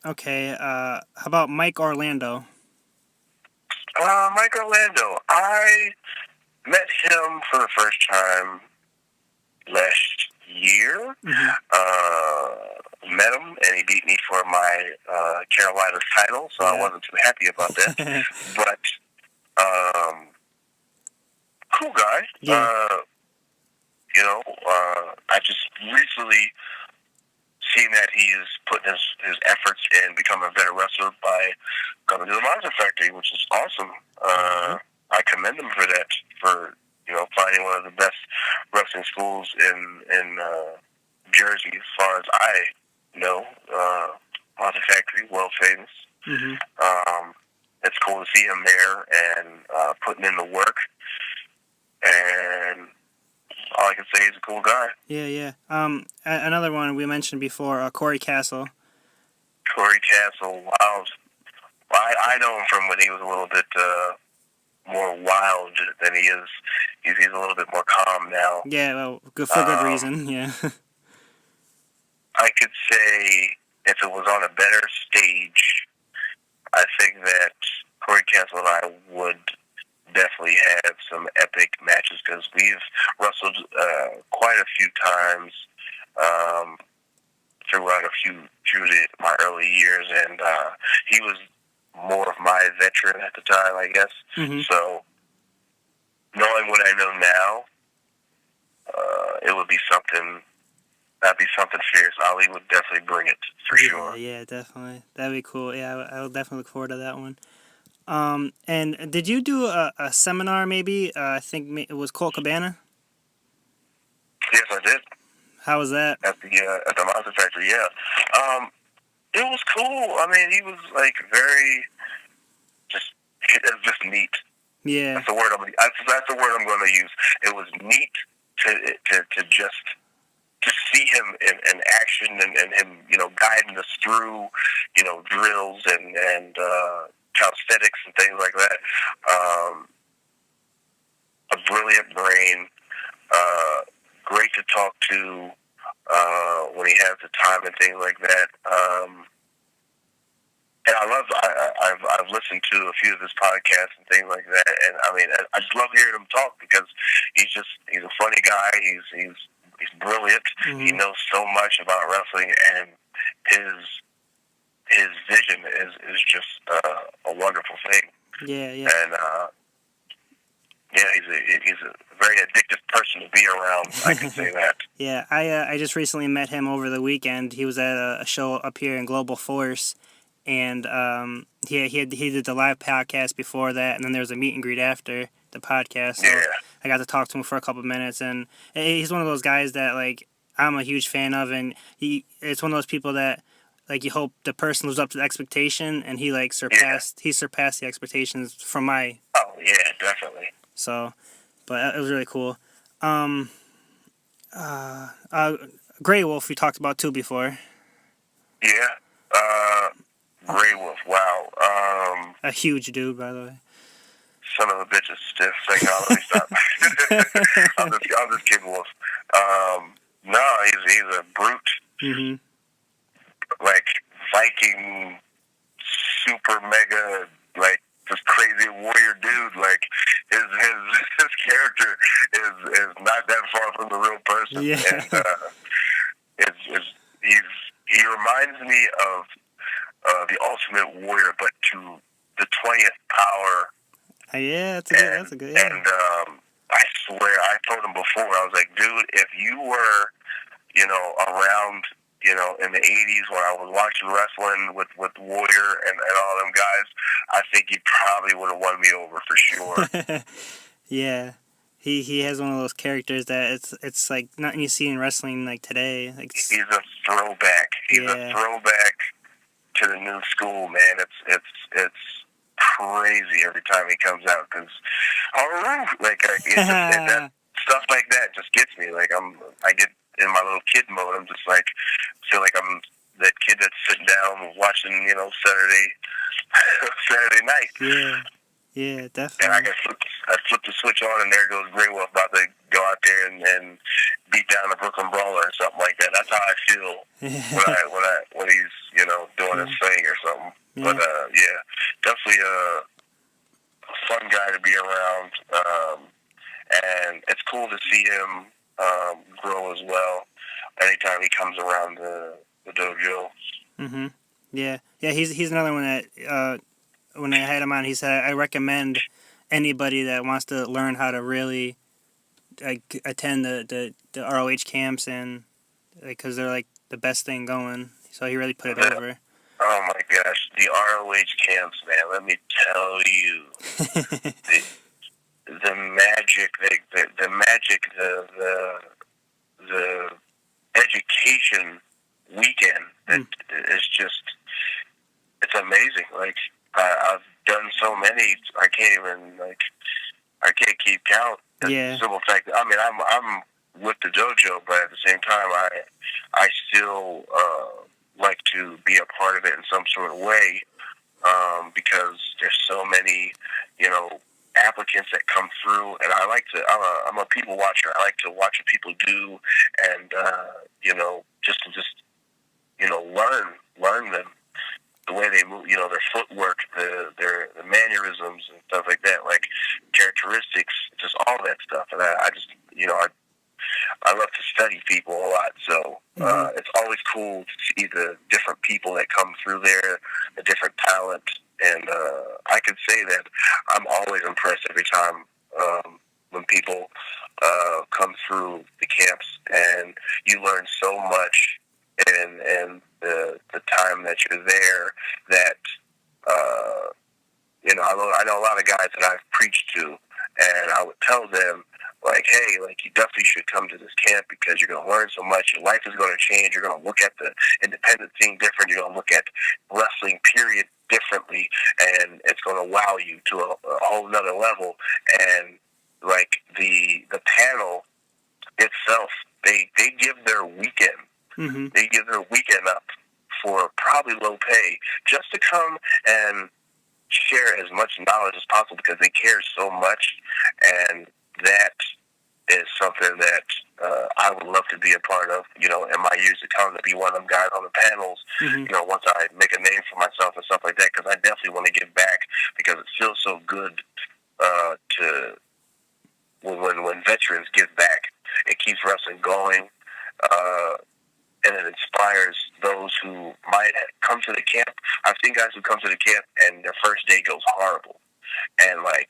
Okay. How about Mike Orlando? Mike Orlando. I met him for the first time last year. Met him, and he beat me for my Carolina's title, so I wasn't too happy about that. But cool guy. Yeah. I just recently seen that he is putting his efforts in becoming a better wrestler by coming to the Monster Factory, which is awesome. I commend him for that, for finding one of the best wrestling schools in Jersey, as far as I know. Monster Factory, world famous. It's cool to see him there and putting in the work. And all I can say he's a cool guy. Yeah. Another one we mentioned before, Corey Castle. Corey Castle, wow. I know him from when he was a little bit more wild than he is. He's a little bit more calm now. Yeah, well, for good reason, yeah. I could say if it was on a better stage, I think that Corey Cancel and I would definitely have some epic matches because we've wrestled quite a few times throughout my early years, and he was more of my veteran at the time, I guess. Mm-hmm. So, knowing what I know now, it would be something. That'd be something fierce. Ali would definitely bring it for sure. Yeah, definitely. That'd be cool. Yeah, I'll definitely look forward to that one. And did you do a seminar maybe? I think it was Colt Cabana. Yes, I did. How was that? At the Monster Factory, yeah. It was cool. I mean, he was like very it was just neat. Yeah. That's the word I'm going to use. It was neat to just to see him in action and him, guiding us through, drills and calisthenics and things like that. A brilliant brain, great to talk to when he has the time and things like that. And I've listened to a few of his podcasts and things like that, and I mean, I just love hearing him talk because he's a funny guy. He's brilliant. Mm-hmm. He knows so much about wrestling, and his vision is just a wonderful thing. Yeah. And he's a very addictive person to be around. I can say that. Yeah, I just recently met him over the weekend. He was at a show up here in Global Force, and he did the live podcast before that, and then there was a meet and greet after the podcast. So Yeah. I got to talk to him for a couple minutes, and he's one of those guys that like I'm a huge fan of, and it's one of those people that like you hope the person lives up to the expectation, and he like surpassed the expectations from my. Oh yeah, definitely. So, but it was really cool. Grey Wolf we talked about too before. Yeah. Grey Wolf, wow. A huge dude, by the way. Son of a bitch is stiff. Like, no, let me stop. I'm just kidding, Wolf. No, he's a brute. Mm-hmm. Like, Viking, super mega, like, this crazy warrior dude. Like, his character is not that far from the real person. Yeah. And he reminds me of the Ultimate Warrior, but to the 20th power. Yeah, that's a good. Yeah. And I swear, I told him before, I was like, dude, if you were, around, in the 80s when I was watching wrestling with Warrior and all them guys, I think he probably would have won me over for sure. Yeah. He has one of those characters that it's like nothing you see in wrestling like today. Like he's a throwback. He's a throwback to the new school, man. It's crazy every time he comes out because that stuff like that just gets me. Like I get in my little kid mode. I'm just like feel like I'm that kid that's sitting down watching Saturday night. Yeah, definitely. And I flip the switch on, and there goes Grey Wolf about to go out there and beat down the Brooklyn Brawler or something like that. That's how I feel when he's doing his thing or something. Yeah. But definitely a fun guy to be around, and it's cool to see him grow as well. Anytime he comes around the dojo. Mhm. Yeah. He's another one that. When I had him on, he said, I recommend anybody that wants to learn how to really attend the ROH camps and because they're like the best thing going. So he really put it over. Oh my gosh, the ROH camps, man! Let me tell you, the magic, the education weekend is just it's amazing. Like. I've done so many. I can't keep count. Yeah. Simple fact. I mean, I'm with the dojo, but at the same time, I still like to be a part of it in some sort of way because there's so many, applicants that come through, and I like to. I'm a people watcher. I like to watch what people do, and just learn learn them, the way they move, you know, their footwork, their mannerisms and stuff like that, like characteristics, just all that stuff. And I just, you know, I love to study people a lot, so it's always cool to see the different people that come through there, the different talent, and I can say that I'm always impressed every time when people come through the camps, and you learn so much in the time that you're there that, you know, I know a lot of guys that I've preached to, and I would tell them, like, hey, like, you definitely should come to this camp because you're going to learn so much. Your life is going to change. You're going to look at the independent scene different. You're going to look at wrestling, period, differently, and it's going to wow you to a whole nother level. And, like, the panel itself, they give their weekend. Mm-hmm. They give their weekend up for probably low pay just to come and share as much knowledge as possible because they care so much, and that is something that I would love to be a part of, you know, in my years to come, to be one of them guys on the panels, you know, once I make a name for myself and stuff like that, because I definitely want to give back because it feels so good to when veterans give back. It keeps wrestling going, and it inspires those who might come to the camp. I've seen guys who come to the camp and their first day goes horrible, and like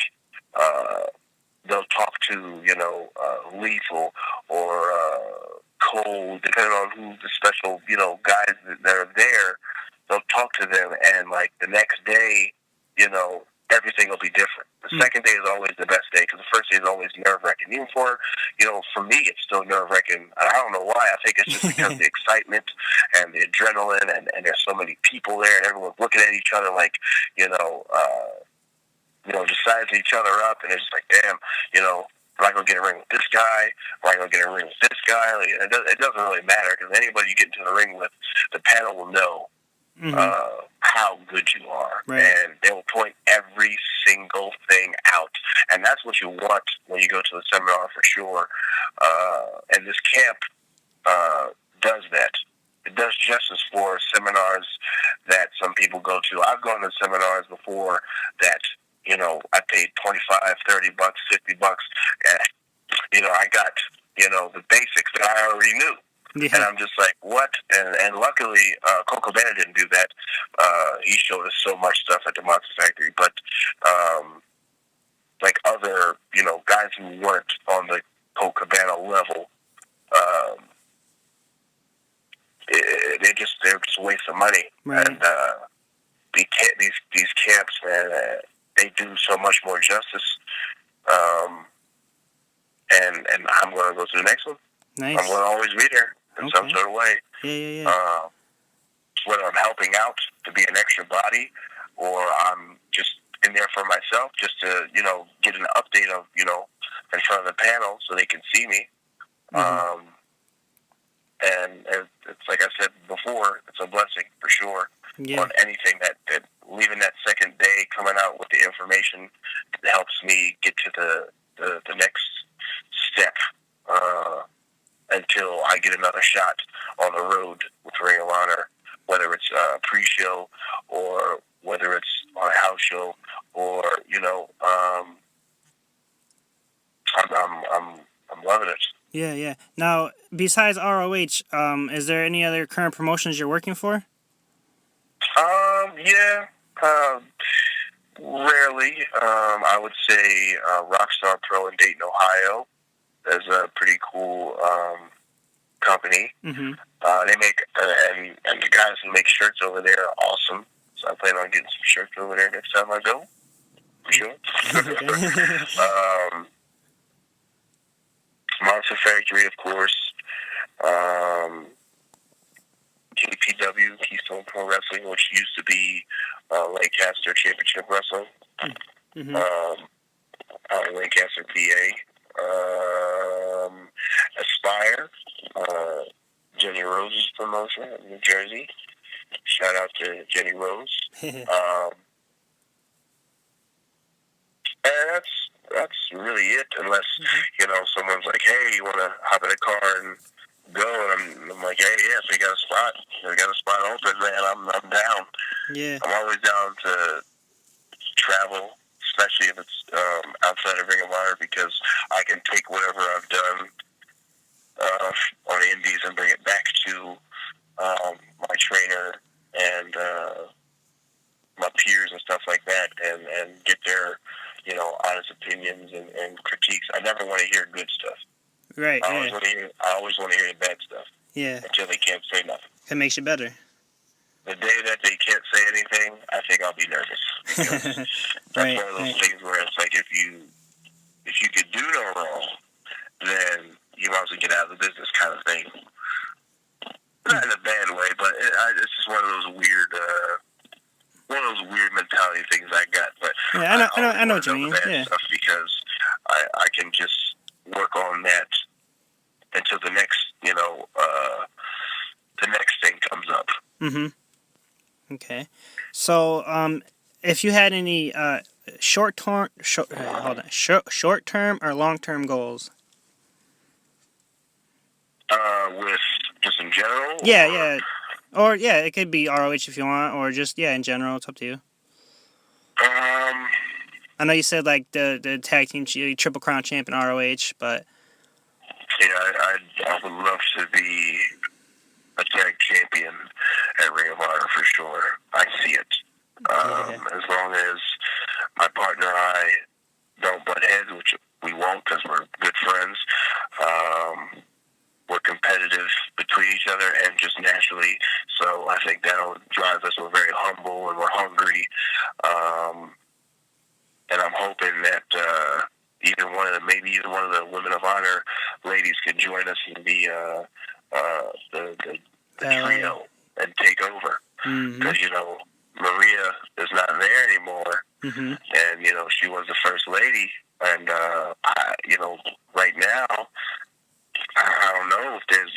they'll talk to, you know, Lethal or Cole, depending on who the special, you know, guys that are there. They'll talk to them, and like the next day, you know, everything will be different. The second day is always the best day because the first day is always nerve-wracking. Even for, you know, for me, it's still nerve-wracking. I don't know why. I think it's just because of the excitement and the adrenaline, and there's so many people there, and everyone's looking at each other like, you know, just sizing each other up, and it's just like, damn, you know, am I going to get a ring with this guy? Am I going to get a ring with this guy? Like, it doesn't really matter because anybody you get into the ring with, the panel will know how good you are, and they will point every single thing out, and that's what you want when you go to a seminar for sure. And this camp does that. It does justice for seminars that some people go to. I've gone to seminars before that, you know, I paid $25, $30, $50, and, you know, I got, you know, the basics that I already knew. Yeah. And I'm just like, what? And luckily, Coco Cabana didn't do that. He showed us so much stuff at the Monster Factory. But, like other, you know, guys who weren't on the Coco Cabana level, they're just a waste of money. Right. And these camps, man, they do so much more justice. And I'm going to go to the next one. Nice. I'm going to always be there in some sort of way. Yeah. Whether I'm helping out to be an extra body, or I'm just in there for myself, just to, you know, get an update of, you know, in front of the panel so they can see me. And it's like I said before, it's a blessing for sure. Yeah. On anything that leaving that second day, coming out with the information that helps me get to the next step. Until I get another shot on the road with Ring of Honor, whether it's pre-show or whether it's on a house show, or, you know, I'm loving it. Yeah. Now, besides ROH, is there any other current promotions you're working for? Yeah. Rarely. I would say Rockstar Pro in Dayton, Ohio. Is a pretty cool company. They make and the guys who make shirts over there are awesome. So I plan on getting some shirts over there next time I go, for sure. Monster Factory, of course. KPW, Keystone Pro Wrestling, which used to be Lancaster Championship Wrestling. Out in Lancaster, PA. Aspire, Jenny Rose's promotion in New Jersey. Shout out to Jenny Rose. And that's really it, unless you know, someone's like, hey, you want to hop in a car and go, and I'm like, hey, yes, we got a spot. We got a spot open, man. I'm down. Yeah. I'm always down to travel, especially if it's outside of Ring of Honor, because I can take whatever I've done on the Indies and bring it back to my trainer and my peers and stuff like that, and get their, honest opinions and critiques. I never want to hear good stuff. Right. I always want to hear the bad stuff. Yeah. Until they can't say nothing. It makes you better. The day that they can't say anything, I think I'll be nervous. That's one of those things where it's like, if you could do no wrong, then you might as well get out of the business, kind of thing. Not in a bad way, but it's just one of those weird mentality things I got. But yeah, I know what you mean. Yeah. Stuff, because I can just work on that until the next, the next thing comes up. Mm-hmm. Okay. So, if you had any short-term or long-term goals? With just in general? Yeah. Or, yeah, it could be ROH if you want, or just, in general. It's up to you. I know you said, like, the tag team Triple Crown champion ROH, but... Yeah, I would love to be a tag champion at Ring of Honor for sure. I see it. As long as my partner and I don't butt heads, which we won't because we're good friends. We're competitive between each other and just naturally. So I think that'll drive us. We're very humble and we're hungry. And I'm hoping that either one of the Women of Honor ladies could join us and be the trio and take over. Because, Maria is not there anymore. Mm-hmm. And, she was the first lady. And, right now, I don't know if there's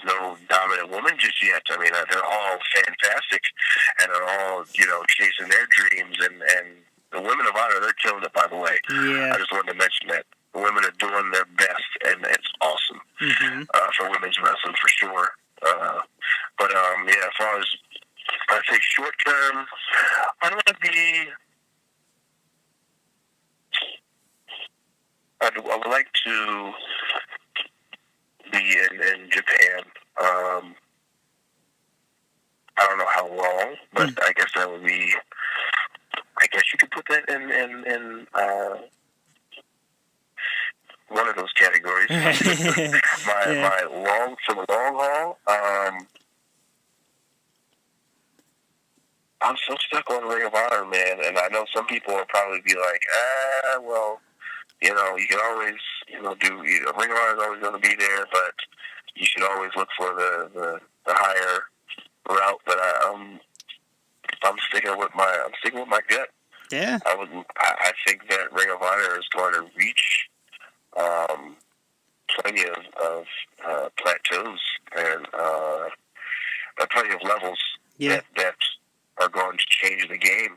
no dominant woman just yet. I mean, they're all fantastic, and they're all, chasing their dreams. And the Women of Honor, they're killing it, by the way. Yeah. I just wanted to mention that. The women are doing their best, and it's awesome for women's wrestling, for sure. But as far as, I say short term, I want to be... I would like to be in Japan. I don't know how long, but I guess that would be... I guess you could put that in one of those categories. For the long haul, I'm so stuck on Ring of Honor, man, and I know some people will probably be like, well, you can always, do, Ring of Honor is always going to be there, but you should always look for the higher route. But I'm sticking with my gut. Yeah. I think that Ring of Honor is going to reach plenty of plateaus and plenty of levels that are going to change the game.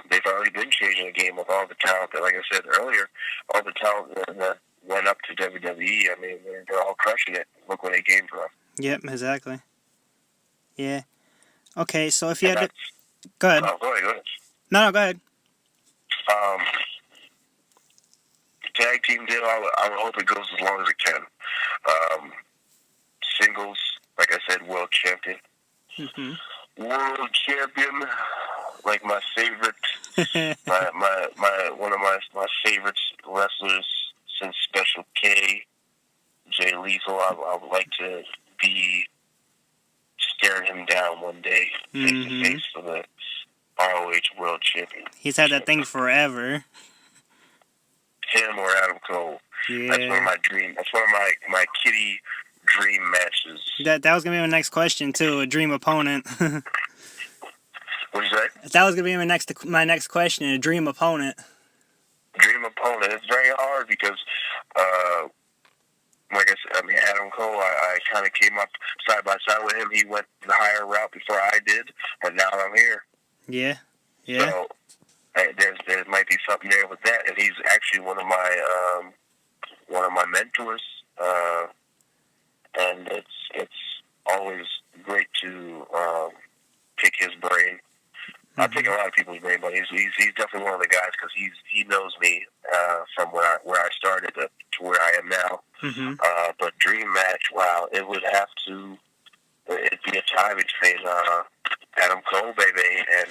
They've already been changing the game with all the talent that, like I said earlier, all the talent that went up to WWE. I mean, they're all crushing it. Look where they came from. Yep, exactly. Yeah. Okay, so if you had to... Go ahead. Go ahead. No, go ahead. Tag team deal, I would hope it goes as long as it can. Singles, like I said, world champion. Mm-hmm. World champion, like my favorite, one of my favorite wrestlers since Special K, Jay Lethal. I would like to be staring him down one day, face to face, for the ROH World Champion. He's had that thing forever. Him or Adam Cole. Yeah. That's one of my dream. That's one of my kitty dream matches. That was gonna be my next question too. A dream opponent. What'd you say? That was gonna be my next question. A dream opponent. Dream opponent. It's very hard because, like I said, Adam Cole. I kind of came up side by side with him. He went the higher route before I did, but now I'm here. Yeah. So there might be something there with that, and he's actually one of my mentors. brain. I take a lot of people's brain, but he's definitely one of the guys because he knows me from where I started to where I am now. But dream match, wow, it would have to it'd be a tie between Adam Cole, baby, and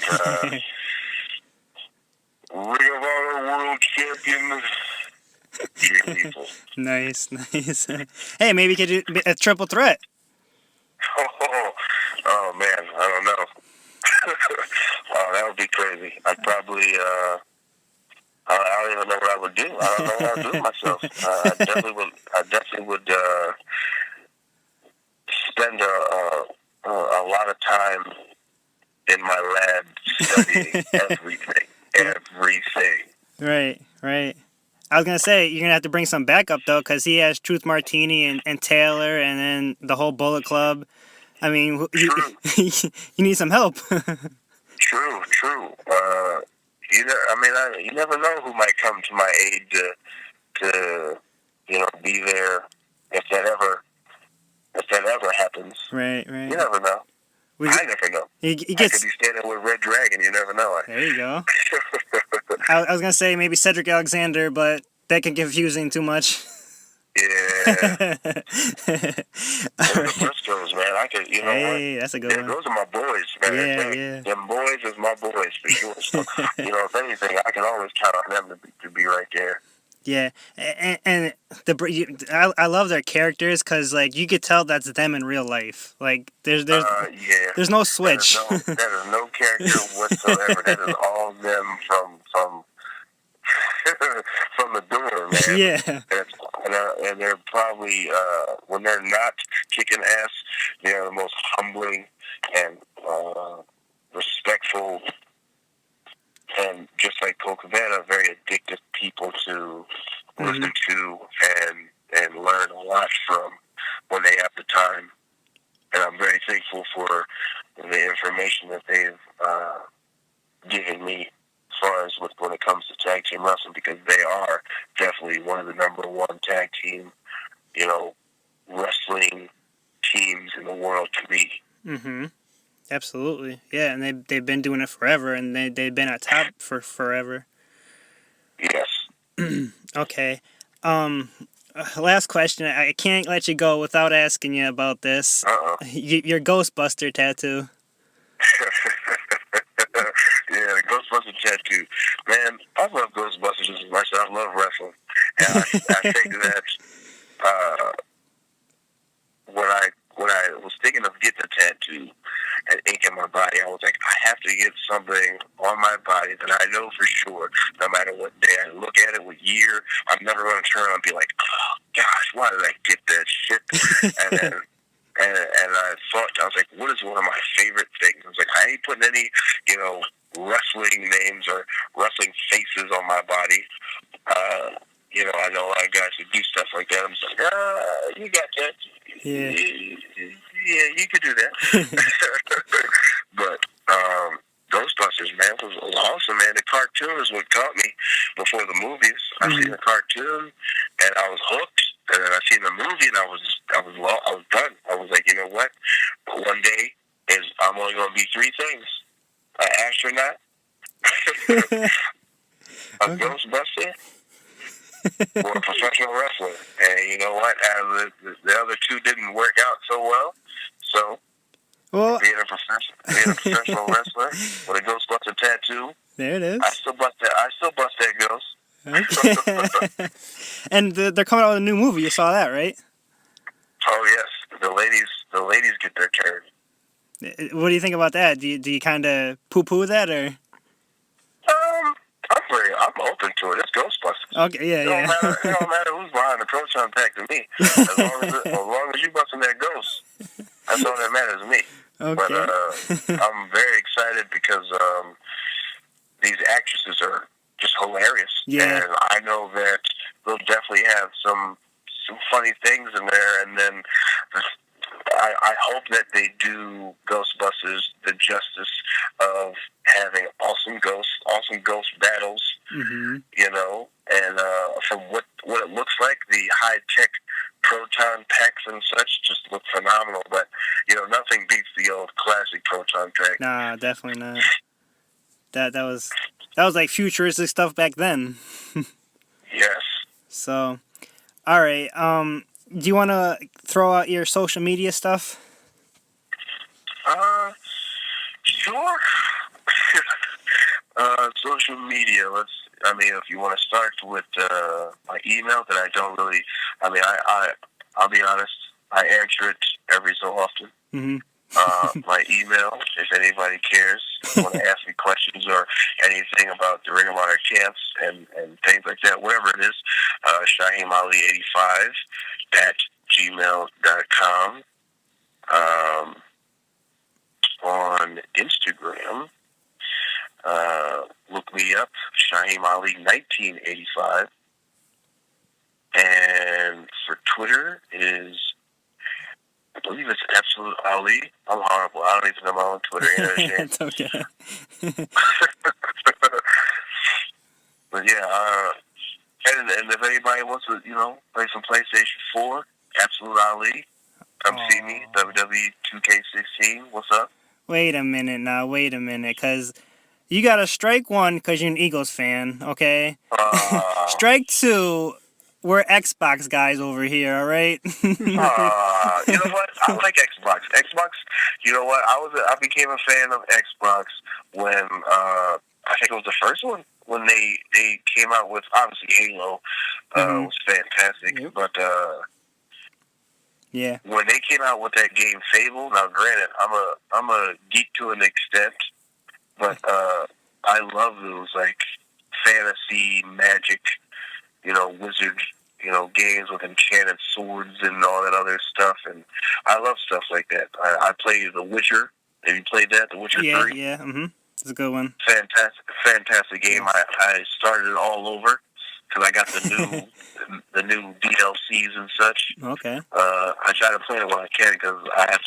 Ring of Honor World Champion Dream People. Nice. Hey, maybe you could do a triple threat. Oh man, I don't know. Oh, that would be crazy. I'd probably, I don't even know what I would do. I don't know what I'd do myself. I definitely would spend a lot of time in my lab studying everything. Right. I was going to say, you're going to have to bring some backup, though, because he has Truth Martini and Taylor and then the whole Bullet Club. I mean, you need some help. True. You never know who might come to my aid to be there if that ever happens. Right. You never know. I never know. I could be standing with Red Dragon. You never know. There you go. I was gonna say maybe Cedric Alexander, but that can confusing too much. Yeah. The Briscoes, man. I could, Hey, that's a good one. Those are my boys, man. Yeah. Them boys is my boys for sure. So, if anything, I can always count on them to be right there. Yeah, and I love their characters because like you could tell that's them in real life. Like there's no switch. That is no character whatsoever. That is all them from from the door, man. Yeah. And they're probably when they're not kicking ass, they're the most humbling and respectful. And just like Colt Cabana, very addictive people to listen to and learn a lot from when they have the time. And I'm very thankful for the information that they've given me as far as when it comes to tag team wrestling, because they are definitely one of the number one tag team, wrestling teams in the world to me. Mm-hmm. Absolutely, yeah, and they've been doing it forever, and they've been at top for forever. Yes. Okay. Last question. I can't let you go without asking you about this. Your Ghostbuster tattoo. Yeah, the Ghostbuster tattoo. Man, I love Ghostbusters as much as I love wrestling. And I think that when I was thinking of getting a tattoo and ink in my body, I was like, I have to get something on my body that I know for sure, no matter what day I look at it, what year, I'm never going to turn around and be like, oh, gosh, why did I get that shit? And then, and I thought, I was like, what is one of my favorite things? I was like, I ain't putting any, wrestling names or wrestling faces on my body. I know a lot of guys who do stuff like that. I'm just like, you got that. Yeah. Yeah, you could do that. But Ghostbusters, man, was awesome, man. The cartoon is what caught me before the movies. I seen the cartoon, and I was hooked. And then I seen the movie, and I was done. I was like, you know what? One day I'm only going to be three things: an astronaut, a Ghostbuster, or a professional wrestler. And you know what? The other two didn't work out so well. So, being a professional wrestler with a Ghostbuster tattoo, there it is. I still bust that ghost. Okay. And they're coming out with a new movie. You saw that, right? Oh yes, the ladies get their turn. What do you think about that? Do you kind of poo-poo that, or? I'm open to it. It's Ghostbusters. Okay, yeah. It don't matter who's behind the proton pack to me. As long as you busting that ghost, that's all that matters to me. Okay. But I'm very excited because these actresses are just hilarious. Yeah. And I know that they'll definitely have some funny things in there. And then I hope that they do Ghostbusters the justice of having awesome ghost battles, Mm-hmm. and from what it looks like, the high-tech proton packs and such just look phenomenal. But nothing beats the old classic proton pack. Nah, definitely not. That was like futuristic stuff back then. Yes. So, all right. Do you want to throw out your social media stuff? Sure. Social media. If you want to start with my email, that I don't really. I'll be honest. I answer it every so often. Mm-hmm. My email, if anybody cares, want to ask me questions or anything about the Ring of Honor camps and things like that, whatever it is, ShaheemAli85@gmail.com. On Instagram, look me up, Shaheem Ali 1985. And for Twitter is, I believe it's Absolute Ali. I'm horrible. I don't even know my own Twitter. It's okay. But yeah, and if anybody wants to, play some PlayStation 4, Absolute Ali, come see me, WWE 2K16. What's up? Wait a minute, because you got to strike one because you're an Eagles fan, okay? Strike two, we're Xbox guys over here, all right? You know what? I like Xbox. Xbox, you know what? I became a fan of Xbox when, I think it was the first one, when they came out with, obviously, Halo was fantastic, Yep. but yeah. when they came out with that game Fable, now granted, I'm a geek to an extent, but I love those like fantasy, magic, wizard, games with enchanted swords and all that other stuff, and I love stuff like that. I played The Witcher. Have you played that? The Witcher 3? Yeah, it's a good one. Fantastic game. I started it all over because I got the new DLCs and such. Okay. I try to play it when I can because I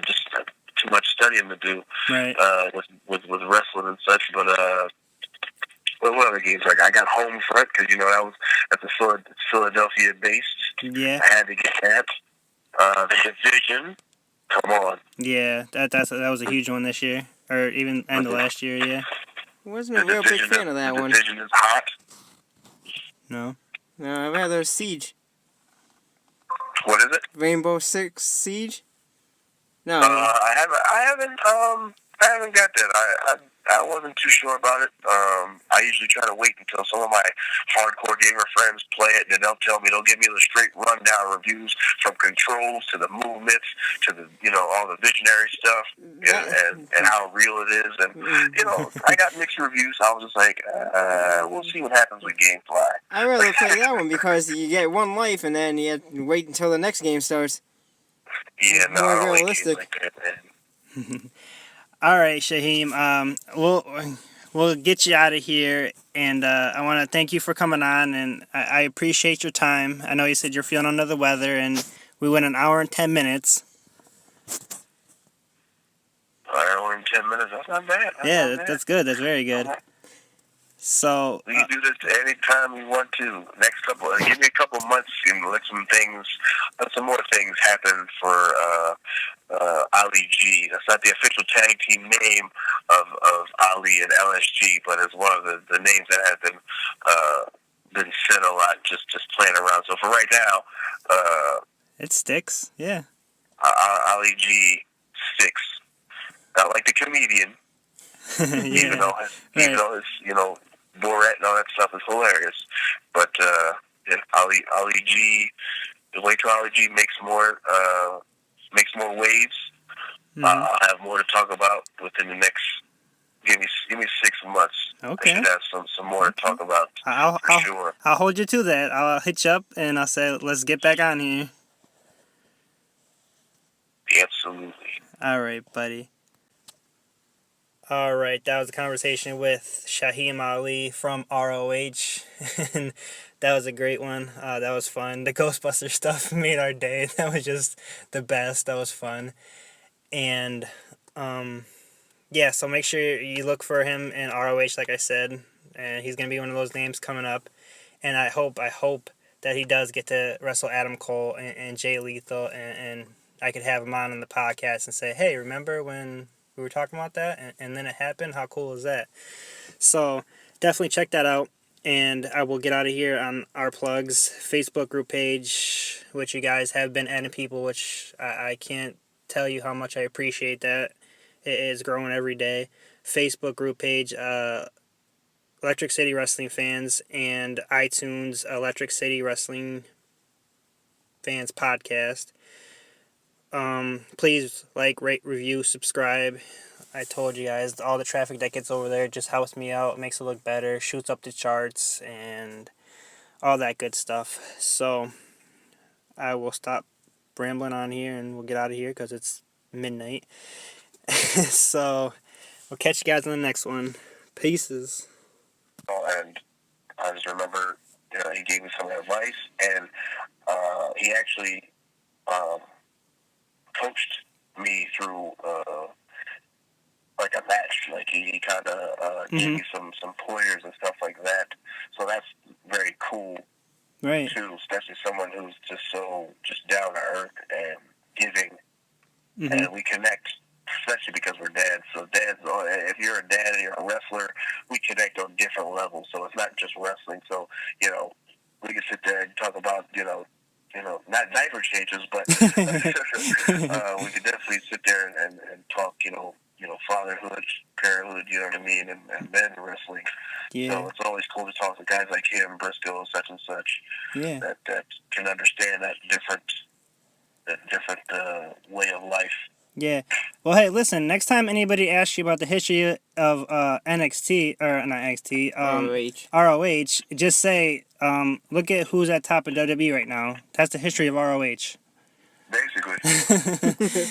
just have too much studying to do. Right. With wrestling and such. But what other games? Like I got Homefront because that's Philadelphia based. Yeah. I had to get that. The Division. Come on. Yeah, that was a huge one this year, or even end of last year. Yeah. Wasn't a real big fan of that the one. Division is hot. No. No, I'd rather Siege. What is it? Rainbow Six Siege? No. I haven't got that. I wasn't too sure about it. I usually try to wait until some of my hardcore gamer friends play it, and then they'll give me the straight rundown reviews from controls to the movements to the all the visionary stuff and how real it is. And I got mixed reviews. So I was just like, we'll see what happens with Gamefly. I'd rather play that one because you get one life and then you have to wait until the next game starts. Yeah, no, More I don't like realistic. games like that, man. All right, Shaheem. We'll get you out of here, and I want to thank you for coming on, and I appreciate your time. I know you said you're feeling under the weather, and we went an hour and 10 minutes. An hour and 10 minutes. That's not bad. That's good. That's very good. So we can do this anytime we want to. Give me a couple months and let some more things happen for Ali G. That's not the official tag team name of Ali and LSG, but it's one of the names that have been said a lot, just playing around. So for right now, it sticks. Yeah. Ali G sticks. Not like the comedian, Yeah. even though his Borat and all that stuff is hilarious. But Ali G, the way to Ali G makes more waves. I'll have more to talk about within the next. Give me 6 months. Okay. I should have some more to talk about. For sure. I'll hold you to that. I'll hit you up and I'll say let's get back on here. Absolutely. All right, buddy. All right, that was a conversation with Shaheem Ali from ROH, and that was a great one. That was fun. The Ghostbuster stuff made our day. That was just the best. That was fun. And, so make sure you look for him in ROH, like I said, and he's going to be one of those names coming up. And I hope that he does get to wrestle Adam Cole and Jay Lethal, and I could have him on the podcast and say, hey, remember when we were talking about that and then it happened? How cool is that? So definitely check that out. And I will get out of here on our plugs. Facebook group page, which you guys have been adding people, which I can't tell you how much I appreciate that. It is growing every day. Facebook group page, Electric City Wrestling Fans, and iTunes Electric City Wrestling Fans Podcast. Please like, rate, review, subscribe. I told you guys, all the traffic that gets over there just helps me out, makes it look better, shoots up the charts, and all that good stuff. So I will stop rambling on here and we'll get out of here because it's midnight. So we'll catch you guys in the next one. Peaces. And I just remember, he gave me some advice, and he actually coached me through like a match. Like he kind of gave me some pointers and stuff like that. So that's very cool, right? Too, especially someone who's just down to earth and giving, and we connect. Especially because we're dads. So dads, if you're a dad and you're a wrestler, we connect on different levels. So it's not just wrestling. So, we can sit there and talk about, not diaper changes, but we could definitely sit there and talk, fatherhood, parenthood, you know what I mean, and men wrestling. Yeah. So it's always cool to talk to guys like him, Briscoe, such and such, that can understand that different way of life. Yeah. Well, hey, listen, next time anybody asks you about the history of NXT, or not NXT, ROH, just say, look at who's at top of WWE right now. That's the history of ROH. Basically.